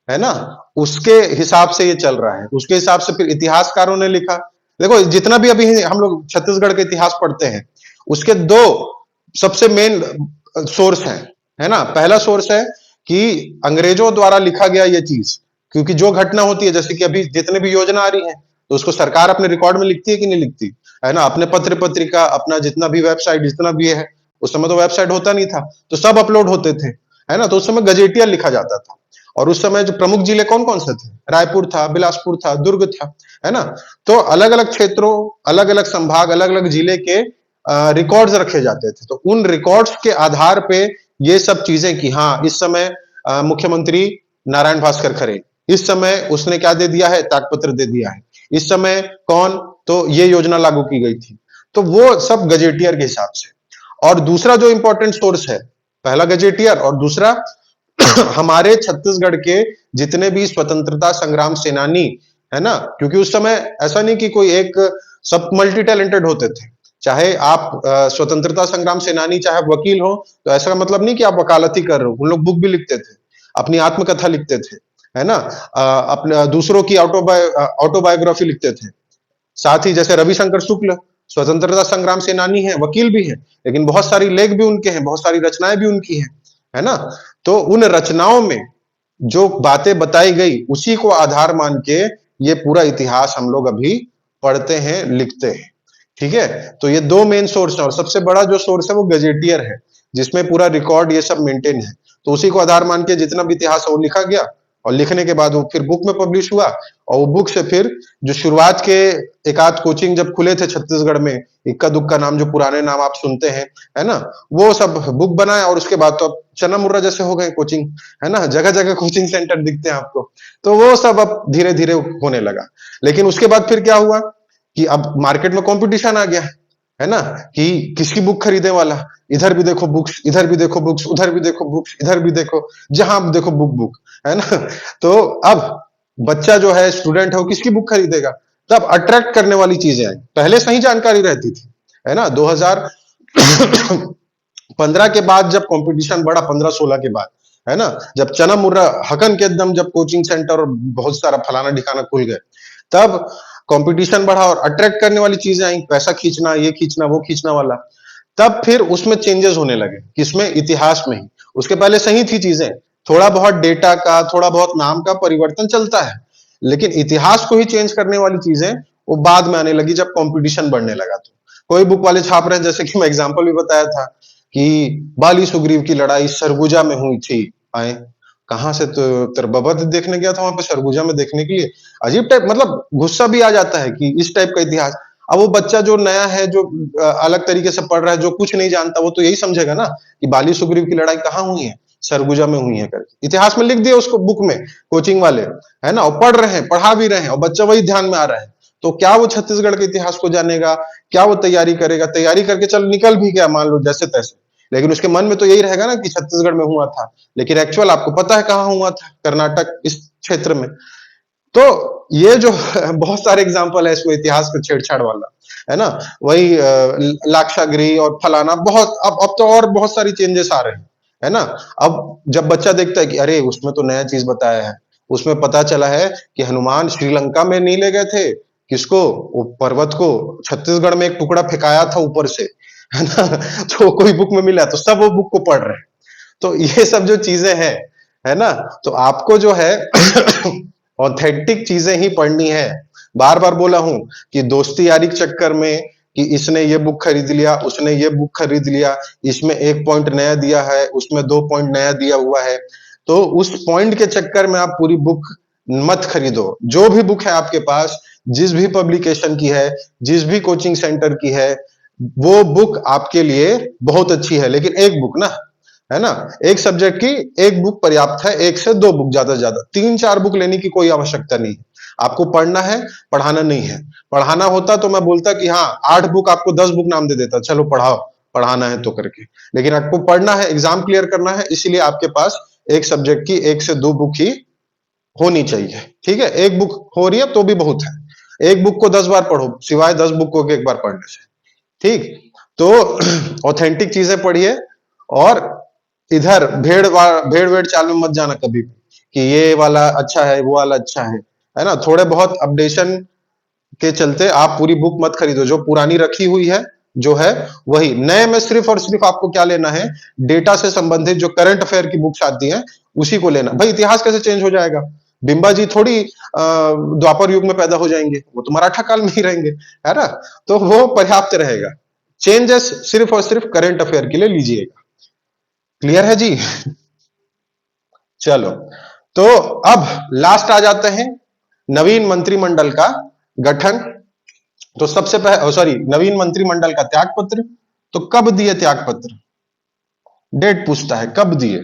Speaker 1: है ना, उसके हिसाब से ये चल रहा है। उसके हिसाब से फिर इतिहासकारों ने लिखा। देखो जितना भी अभी हम लोग छत्तीसगढ़ के इतिहास पढ़ते हैं, उसके दो सबसे मेन सोर्स है ना। पहला सोर्स है कि अंग्रेजों द्वारा लिखा गया ये चीज, क्योंकि जो घटना होती है, जैसे कि अभी जितने भी योजना आ रही है, तो उसको सरकार अपने रिकॉर्ड में लिखती है कि नहीं लिखती, है ना। अपने पत्र पत्रिका, अपना जितना भी वेबसाइट, जितना भी है, उस समय तो वेबसाइट होता नहीं था, तो सब अपलोड होते थे, है ना। तो उस समय गजेटियर लिखा जाता था। और उस समय जो प्रमुख जिले कौन कौन से थे, रायपुर था, बिलासपुर था, दुर्ग था, है ना। तो अलग अलग क्षेत्रों, अलग अलग संभाग, अलग अलग जिले के रिकॉर्ड्स रखे जाते थे। तो उन रिकॉर्ड्स के आधार पे ये सब चीजें कि हाँ, इस समय मुख्यमंत्री नारायण भास्कर खरे, इस समय उसने क्या दे दिया है, त्यागपत्र दे दिया है। इस समय कौन, तो ये योजना लागू की गई थी। तो वो सब गजेटियर के हिसाब से। और दूसरा जो इंपॉर्टेंट सोर्स है, पहला गजेटियर और दूसरा हमारे छत्तीसगढ़ के जितने भी स्वतंत्रता संग्राम सेनानी, है ना। क्योंकि उस समय ऐसा नहीं कि कोई एक, सब मल्टी टैलेंटेड होते थे। चाहे आप स्वतंत्रता संग्राम सेनानी, चाहे आप वकील हो, तो ऐसा मतलब नहीं कि आप वकालती कर रहे हो। उन लोग बुक भी लिखते थे, अपनी आत्मकथा लिखते थे, है ना। अपने दूसरों की ऑटोबायोग्राफी लिखते थे। साथ ही जैसे रविशंकर शुक्ल स्वतंत्रता संग्राम सेनानी है, वकील भी है, लेकिन बहुत सारी लेख भी उनके हैं, बहुत सारी रचनाएं भी उनकी हैं, है ना। तो उन रचनाओं में जो बातें बताई गई, उसी को आधार मान के ये पूरा इतिहास हम लोग अभी पढ़ते हैं, लिखते हैं। ठीक है। तो ये दो मेन सोर्स है, और सबसे बड़ा जो सोर्स है वो गजेटियर है, जिसमें पूरा रिकॉर्ड ये सब मेंटेन है। तो उसी को आधार मान के जितना भी इतिहास है वो लिखा गया, और लिखने के बाद वो फिर बुक में पब्लिश हुआ। और वो बुक से फिर जो शुरुआत के एक आध कोचिंग जब खुले थे छत्तीसगढ़ में, इक्का दुक्का नाम, जो पुराने नाम आप सुनते हैं, है ना, वो सब बुक बनाया। और उसके बाद तो अब चना मुर्रा जैसे हो गए कोचिंग, है ना, जगह जगह कोचिंग सेंटर दिखते हैं आपको। तो वो सब अब धीरे धीरे होने लगा। लेकिन उसके बाद फिर क्या हुआ कि अब मार्केट में कंपटीशन आ गया, है ना, कि किसकी बुक खरीदने वाला। इधर भी देखो बुक्स, इधर भी देखो बुक्स, उधर भी देखो बुक्स, इधर भी देखो, जहां देखो बुक बुक, है ना। तो अब बच्चा जो है, स्टूडेंट है, वो किसकी बुक खरीदेगा। तब अट्रैक्ट करने वाली चीजें आई। पहले सही जानकारी रहती थी, है ना। 2015 के बाद जब कंपटीशन बढ़ा, 15-16 के बाद, है ना, जब चना मुर्रा हकन के एकदम, जब कोचिंग सेंटर और बहुत सारा फलाना ढिकाना खुल गए, तब कंपटीशन बढ़ा और अट्रैक्ट करने वाली चीजें आई, पैसा खींचना, ये खींचना, वो खींचना वाला। तब फिर उसमें चेंजेस होने लगे, किसमें, इतिहास में ही। उसके पहले सही थी चीजें, थोड़ा बहुत डेटा का, थोड़ा बहुत नाम का परिवर्तन चलता है, लेकिन इतिहास को ही चेंज करने वाली चीजें वो बाद में आने लगी, जब कंपटीशन बढ़ने लगा। तो कोई बुक वाले छाप रहे हैं, जैसे कि मैं एग्जांपल भी बताया था कि बाली सुग्रीव की लड़ाई सरगुजा में हुई थी। आए कहां से, तो तेरे बाबा देखने गया था वहां पे सरगुजा में देखने के लिए। अजीब टाइप, मतलब गुस्सा भी आ जाता है कि इस टाइप का इतिहास। अब वो बच्चा जो नया है, जो अलग तरीके से पढ़ रहा है, जो कुछ नहीं जानता, वो तो यही समझेगा ना कि बाली सुग्रीव की लड़ाई कहाँ हुई है, सरगुजा में हुई है करके। इतिहास में लिख दिया उसको बुक में, कोचिंग वाले, है ना, और पढ़ रहे हैं, पढ़ा भी रहे हैं, और बच्चा वही ध्यान में आ रहा है। तो क्या वो छत्तीसगढ़ के इतिहास को जानेगा, क्या वो तैयारी करेगा। तैयारी करके चल निकल भी गया मान लो जैसे तैसे, लेकिन उसके मन में तो यही रहेगा ना कि छत्तीसगढ़ में हुआ था, लेकिन एक्चुअल आपको पता है कहाँ हुआ था, कर्नाटक, इस क्षेत्र में। तो ये जो बहुत सारे एग्जाम्पल है इसमें इतिहास का छेड़छाड़ वाला, है ना। वही लाक्षागृह और फलाना, बहुत अब तो और बहुत सारी चेंजेस आ रहे हैं, है ना। अब जब बच्चा देखता है कि अरे उसमें तो नया चीज बताया है, उसमें पता चला है कि हनुमान श्रीलंका में नहीं ले गए थे, किसको, वो पर्वत को, छत्तीसगढ़ में एक टुकड़ा फेंकाया था ऊपर से, है ना। तो कोई बुक में मिला, तो सब वो बुक को पढ़ रहे हैं। तो ये सब जो चीजें हैं, है ना, तो आपको जो है ऑथेंटिक चीजें ही पढ़नी है। बार बार बोला हूं कि दोस्ती यारी के चक्कर में, कि इसने ये बुक खरीद लिया, उसने ये बुक खरीद लिया, इसमें एक पॉइंट नया दिया है, उसमें 2 पॉइंट नया दिया हुआ है, तो उस पॉइंट के चक्कर में आप पूरी बुक मत खरीदो। जो भी बुक है आपके पास, जिस भी पब्लिकेशन की है, जिस भी कोचिंग सेंटर की है, वो बुक आपके लिए बहुत अच्छी है, लेकिन एक बुक ना, है ना, एक सब्जेक्ट की एक बुक पर्याप्त है, 1 से 2 बुक, ज्यादा से ज्यादा 3-4 बुक लेने की कोई आवश्यकता नहीं है। आपको पढ़ना है, पढ़ाना नहीं है। पढ़ाना होता तो मैं बोलता कि हाँ 8 बुक, आपको 10 बुक नाम दे देता, चलो पढ़ाओ, पढ़ाना है तो करके। लेकिन आपको पढ़ना है, एग्जाम क्लियर करना है, इसीलिए आपके पास एक सब्जेक्ट की 1 से 2 बुक ही होनी चाहिए। ठीक है, एक बुक हो रही है तो भी बहुत है, एक बुक को 10 बार पढ़ो, सिवाय 10 बुक को एक बार पढ़ने से। ठीक, तो ऑथेंटिक चीजें पढ़िए, और इधर भेड़ वेड़ चाल में मत जाना कभी भी कि ये वाला अच्छा है वो वाला अच्छा है ना। थोड़े बहुत अपडेशन के चलते आप पूरी बुक मत खरीदो, जो पुरानी रखी हुई है जो है वही। नए में सिर्फ और सिर्फ आपको क्या लेना है, डेटा से संबंधित जो करंट अफेयर की बुक्स आती हैं उसी को लेना। भाई इतिहास कैसे चेंज हो जाएगा, बिंबा जी थोड़ी द्वापर युग में पैदा हो जाएंगे, वो तो मराठा काल में ही रहेंगे, है ना। तो वो पर्याप्त रहेगा। चेंजेस सिर्फ और सिर्फ करंट अफेयर के लिए लीजिएगा। क्लियर है जी? चलो, तो अब लास्ट आ जाते हैं नवीन मंत्रिमंडल का गठन। तो सबसे पहले सॉरी, नवीन मंत्रिमंडल का त्यागपत्र। तो कब दिए त्यागपत्र, डेट पूछता है कब दिए,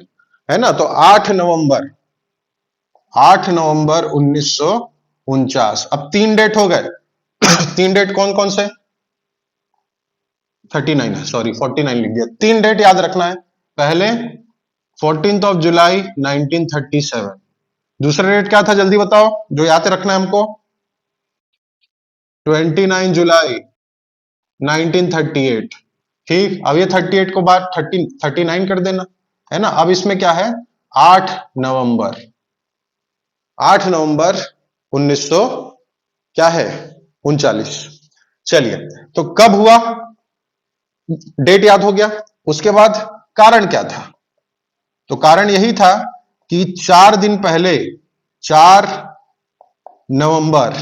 Speaker 1: है ना। तो 8 नवंबर, 8 नवंबर 1949। अब 3 डेट हो गए। 3 डेट कौन कौन से, 39 है, सॉरी 49 लिख दिया। 3 डेट याद रखना है। पहले 14 जुलाई 1937। दूसरा डेट क्या था जल्दी बताओ, जो याद रखना है हमको। 29 जुलाई 1938। ठीक, अब ये 38 को बाद 39 कर देना, है ना। अब इसमें क्या है, 8 नवंबर, 8 नवंबर 1900 क्या है 39। चलिए, तो कब हुआ, डेट याद हो गया। उसके बाद कारण क्या था, तो कारण यही था कि 4 दिन पहले, 4 नवंबर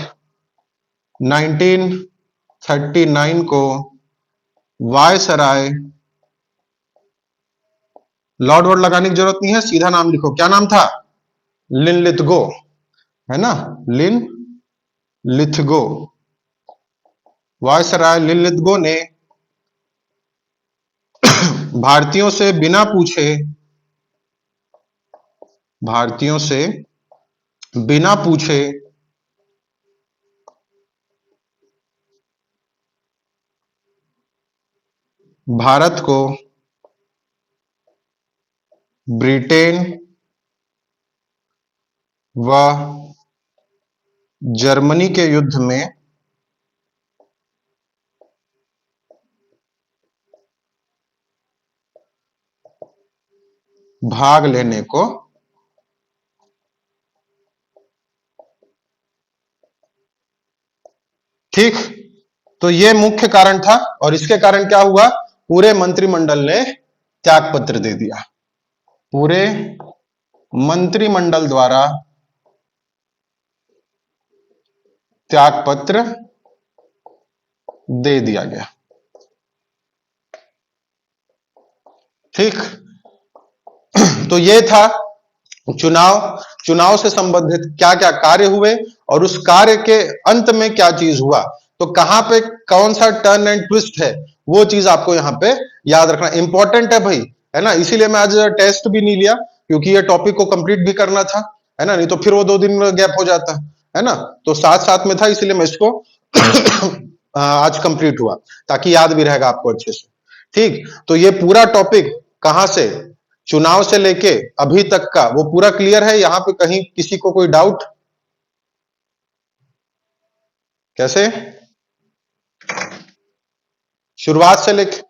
Speaker 1: 1939 को वायसराय, लॉर्ड वर्ड लगाने की जरूरत नहीं है, सीधा नाम लिखो, क्या नाम था, लिनलिथगो, है ना, लिन लिथगो, वायसराय लिनलिथगो ने भारतीयों से बिना पूछे, भारतीयों से बिना पूछे भारत को ब्रिटेन व जर्मनी के युद्ध में भाग लेने को, ठीक। तो ये मुख्य कारण था, और इसके कारण क्या हुआ, पूरे मंत्रिमंडल ने त्यागपत्र दे दिया। पूरे मंत्रिमंडल द्वारा त्यागपत्र दे दिया गया, ठीक। तो ये था चुनाव, चुनाव से संबंधित क्या क्या कार्य हुए, और उस कार्य के अंत में क्या चीज हुआ, तो कहां पे कौन सा टर्न एंड ट्विस्ट है, वो चीज आपको यहां पे याद रखना इंपॉर्टेंट है भाई, है ना। इसीलिए मैं आज टेस्ट भी नहीं लिया, क्योंकि ये टॉपिक को कंप्लीट भी करना था, है ना, नहीं तो फिर वो 2 दिन में गैप हो जाता, है ना। तो साथ साथ में था, इसलिए मैं इसको आज कंप्लीट हुआ, ताकि याद भी रहेगा आपको अच्छे से, ठीक। तो ये पूरा टॉपिक कहां से, चुनाव से लेके अभी तक का, वो पूरा क्लियर है। यहां पे कहीं किसी को कोई डाउट, कैसे, शुरुआत से लेके,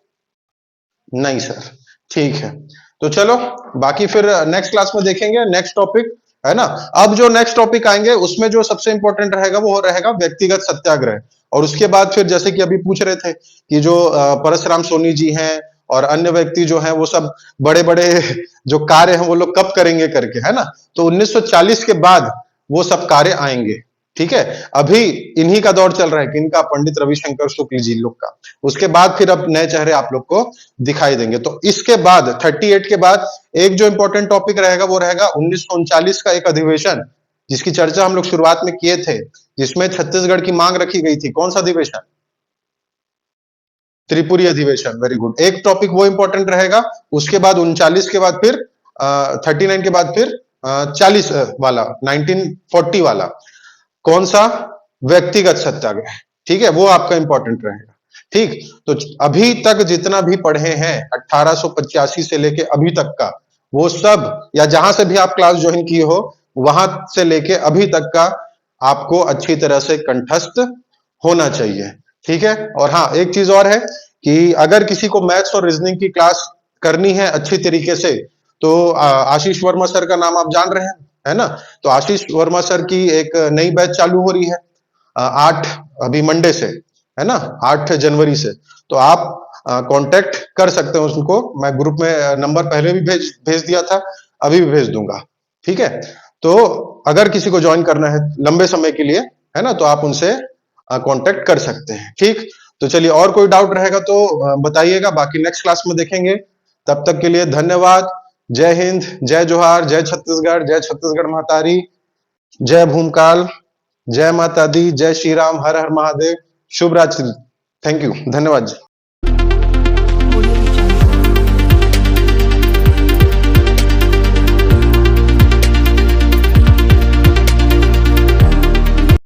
Speaker 1: नहीं सर, ठीक है। तो चलो, बाकी फिर नेक्स्ट क्लास में देखेंगे नेक्स्ट टॉपिक, है ना। अब जो नेक्स्ट टॉपिक आएंगे उसमें जो सबसे इंपॉर्टेंट रहेगा वो रहेगा व्यक्तिगत सत्याग्रह। और उसके बाद फिर जैसे कि अभी पूछ रहे थे कि जो परशुराम सोनी जी हैं और अन्य व्यक्ति जो हैं वो सब बड़े बड़े जो कार्य हैं वो लोग कब करेंगे करके, है ना। तो 1940 के बाद वो सब कार्य आएंगे, ठीक है। अभी इन्हीं का दौर चल रहा है, किनका, पंडित रविशंकर शुक्ल जी लोग का। उसके बाद फिर अब नए चेहरे आप लोग को दिखाई देंगे। तो इसके बाद 38 के बाद एक जो इंपॉर्टेंट टॉपिक रहेगा वो रहेगा 1939 का एक अधिवेशन, जिसकी चर्चा हम लोग शुरुआत में किए थे, जिसमें छत्तीसगढ़ की मांग रखी गई थी। कौन सा अधिवेशन, त्रिपुरी अधिवेशन, वेरी गुड। एक टॉपिक वो इंपॉर्टेंट रहेगा। उसके बाद 39 के बाद फिर 39 के बाद फिर 40 वाला, 1940 वाला, कौन सा, व्यक्तिगत सत्याग्रह, ठीक है, वो आपका इंपॉर्टेंट रहेगा, ठीक। तो अभी तक जितना भी पढ़े हैं 1885 से लेके अभी तक का, वो सब, या जहां से भी आप क्लास ज्वाइन किए हो वहां से लेके अभी तक का आपको अच्छी तरह से कंठस्थ होना चाहिए, ठीक है। और हाँ, एक चीज और है कि अगर किसी को मैथ्स और रीजनिंग की क्लास करनी है अच्छी तरीके से, तो आशीष वर्मा सर का नाम आप जान रहे हैं, है ना? तो आशीष वर्मा सर की एक नई बैच चालू हो रही है 8 अभी मंडे से, है ना? 8 जनवरी से। तो आप कांटेक्ट कर सकते हैं उनको। मैं ग्रुप में नंबर पहले भी भेज दिया था, अभी भी भेज दूंगा। ठीक है? तो अगर किसी को ज्वाइन करना है लंबे समय के लिए, है ना, तो आप उनसे कांटेक्ट कर सकते हैं। ठीक? तो चलिए, और कोई डाउट रहेगा तो बताइएगा, बाकी नेक्स्ट क्लास में देखेंगे। तब तक के लिए धन्यवाद। जय हिंद, जय जोहार, जय छत्तीसगढ़ महातारी, जय भूमकाल, जय माता दी, जय श्री राम, हर हर महादेव, शुभ रात्रि। थैंक यू, धन्यवाद जी।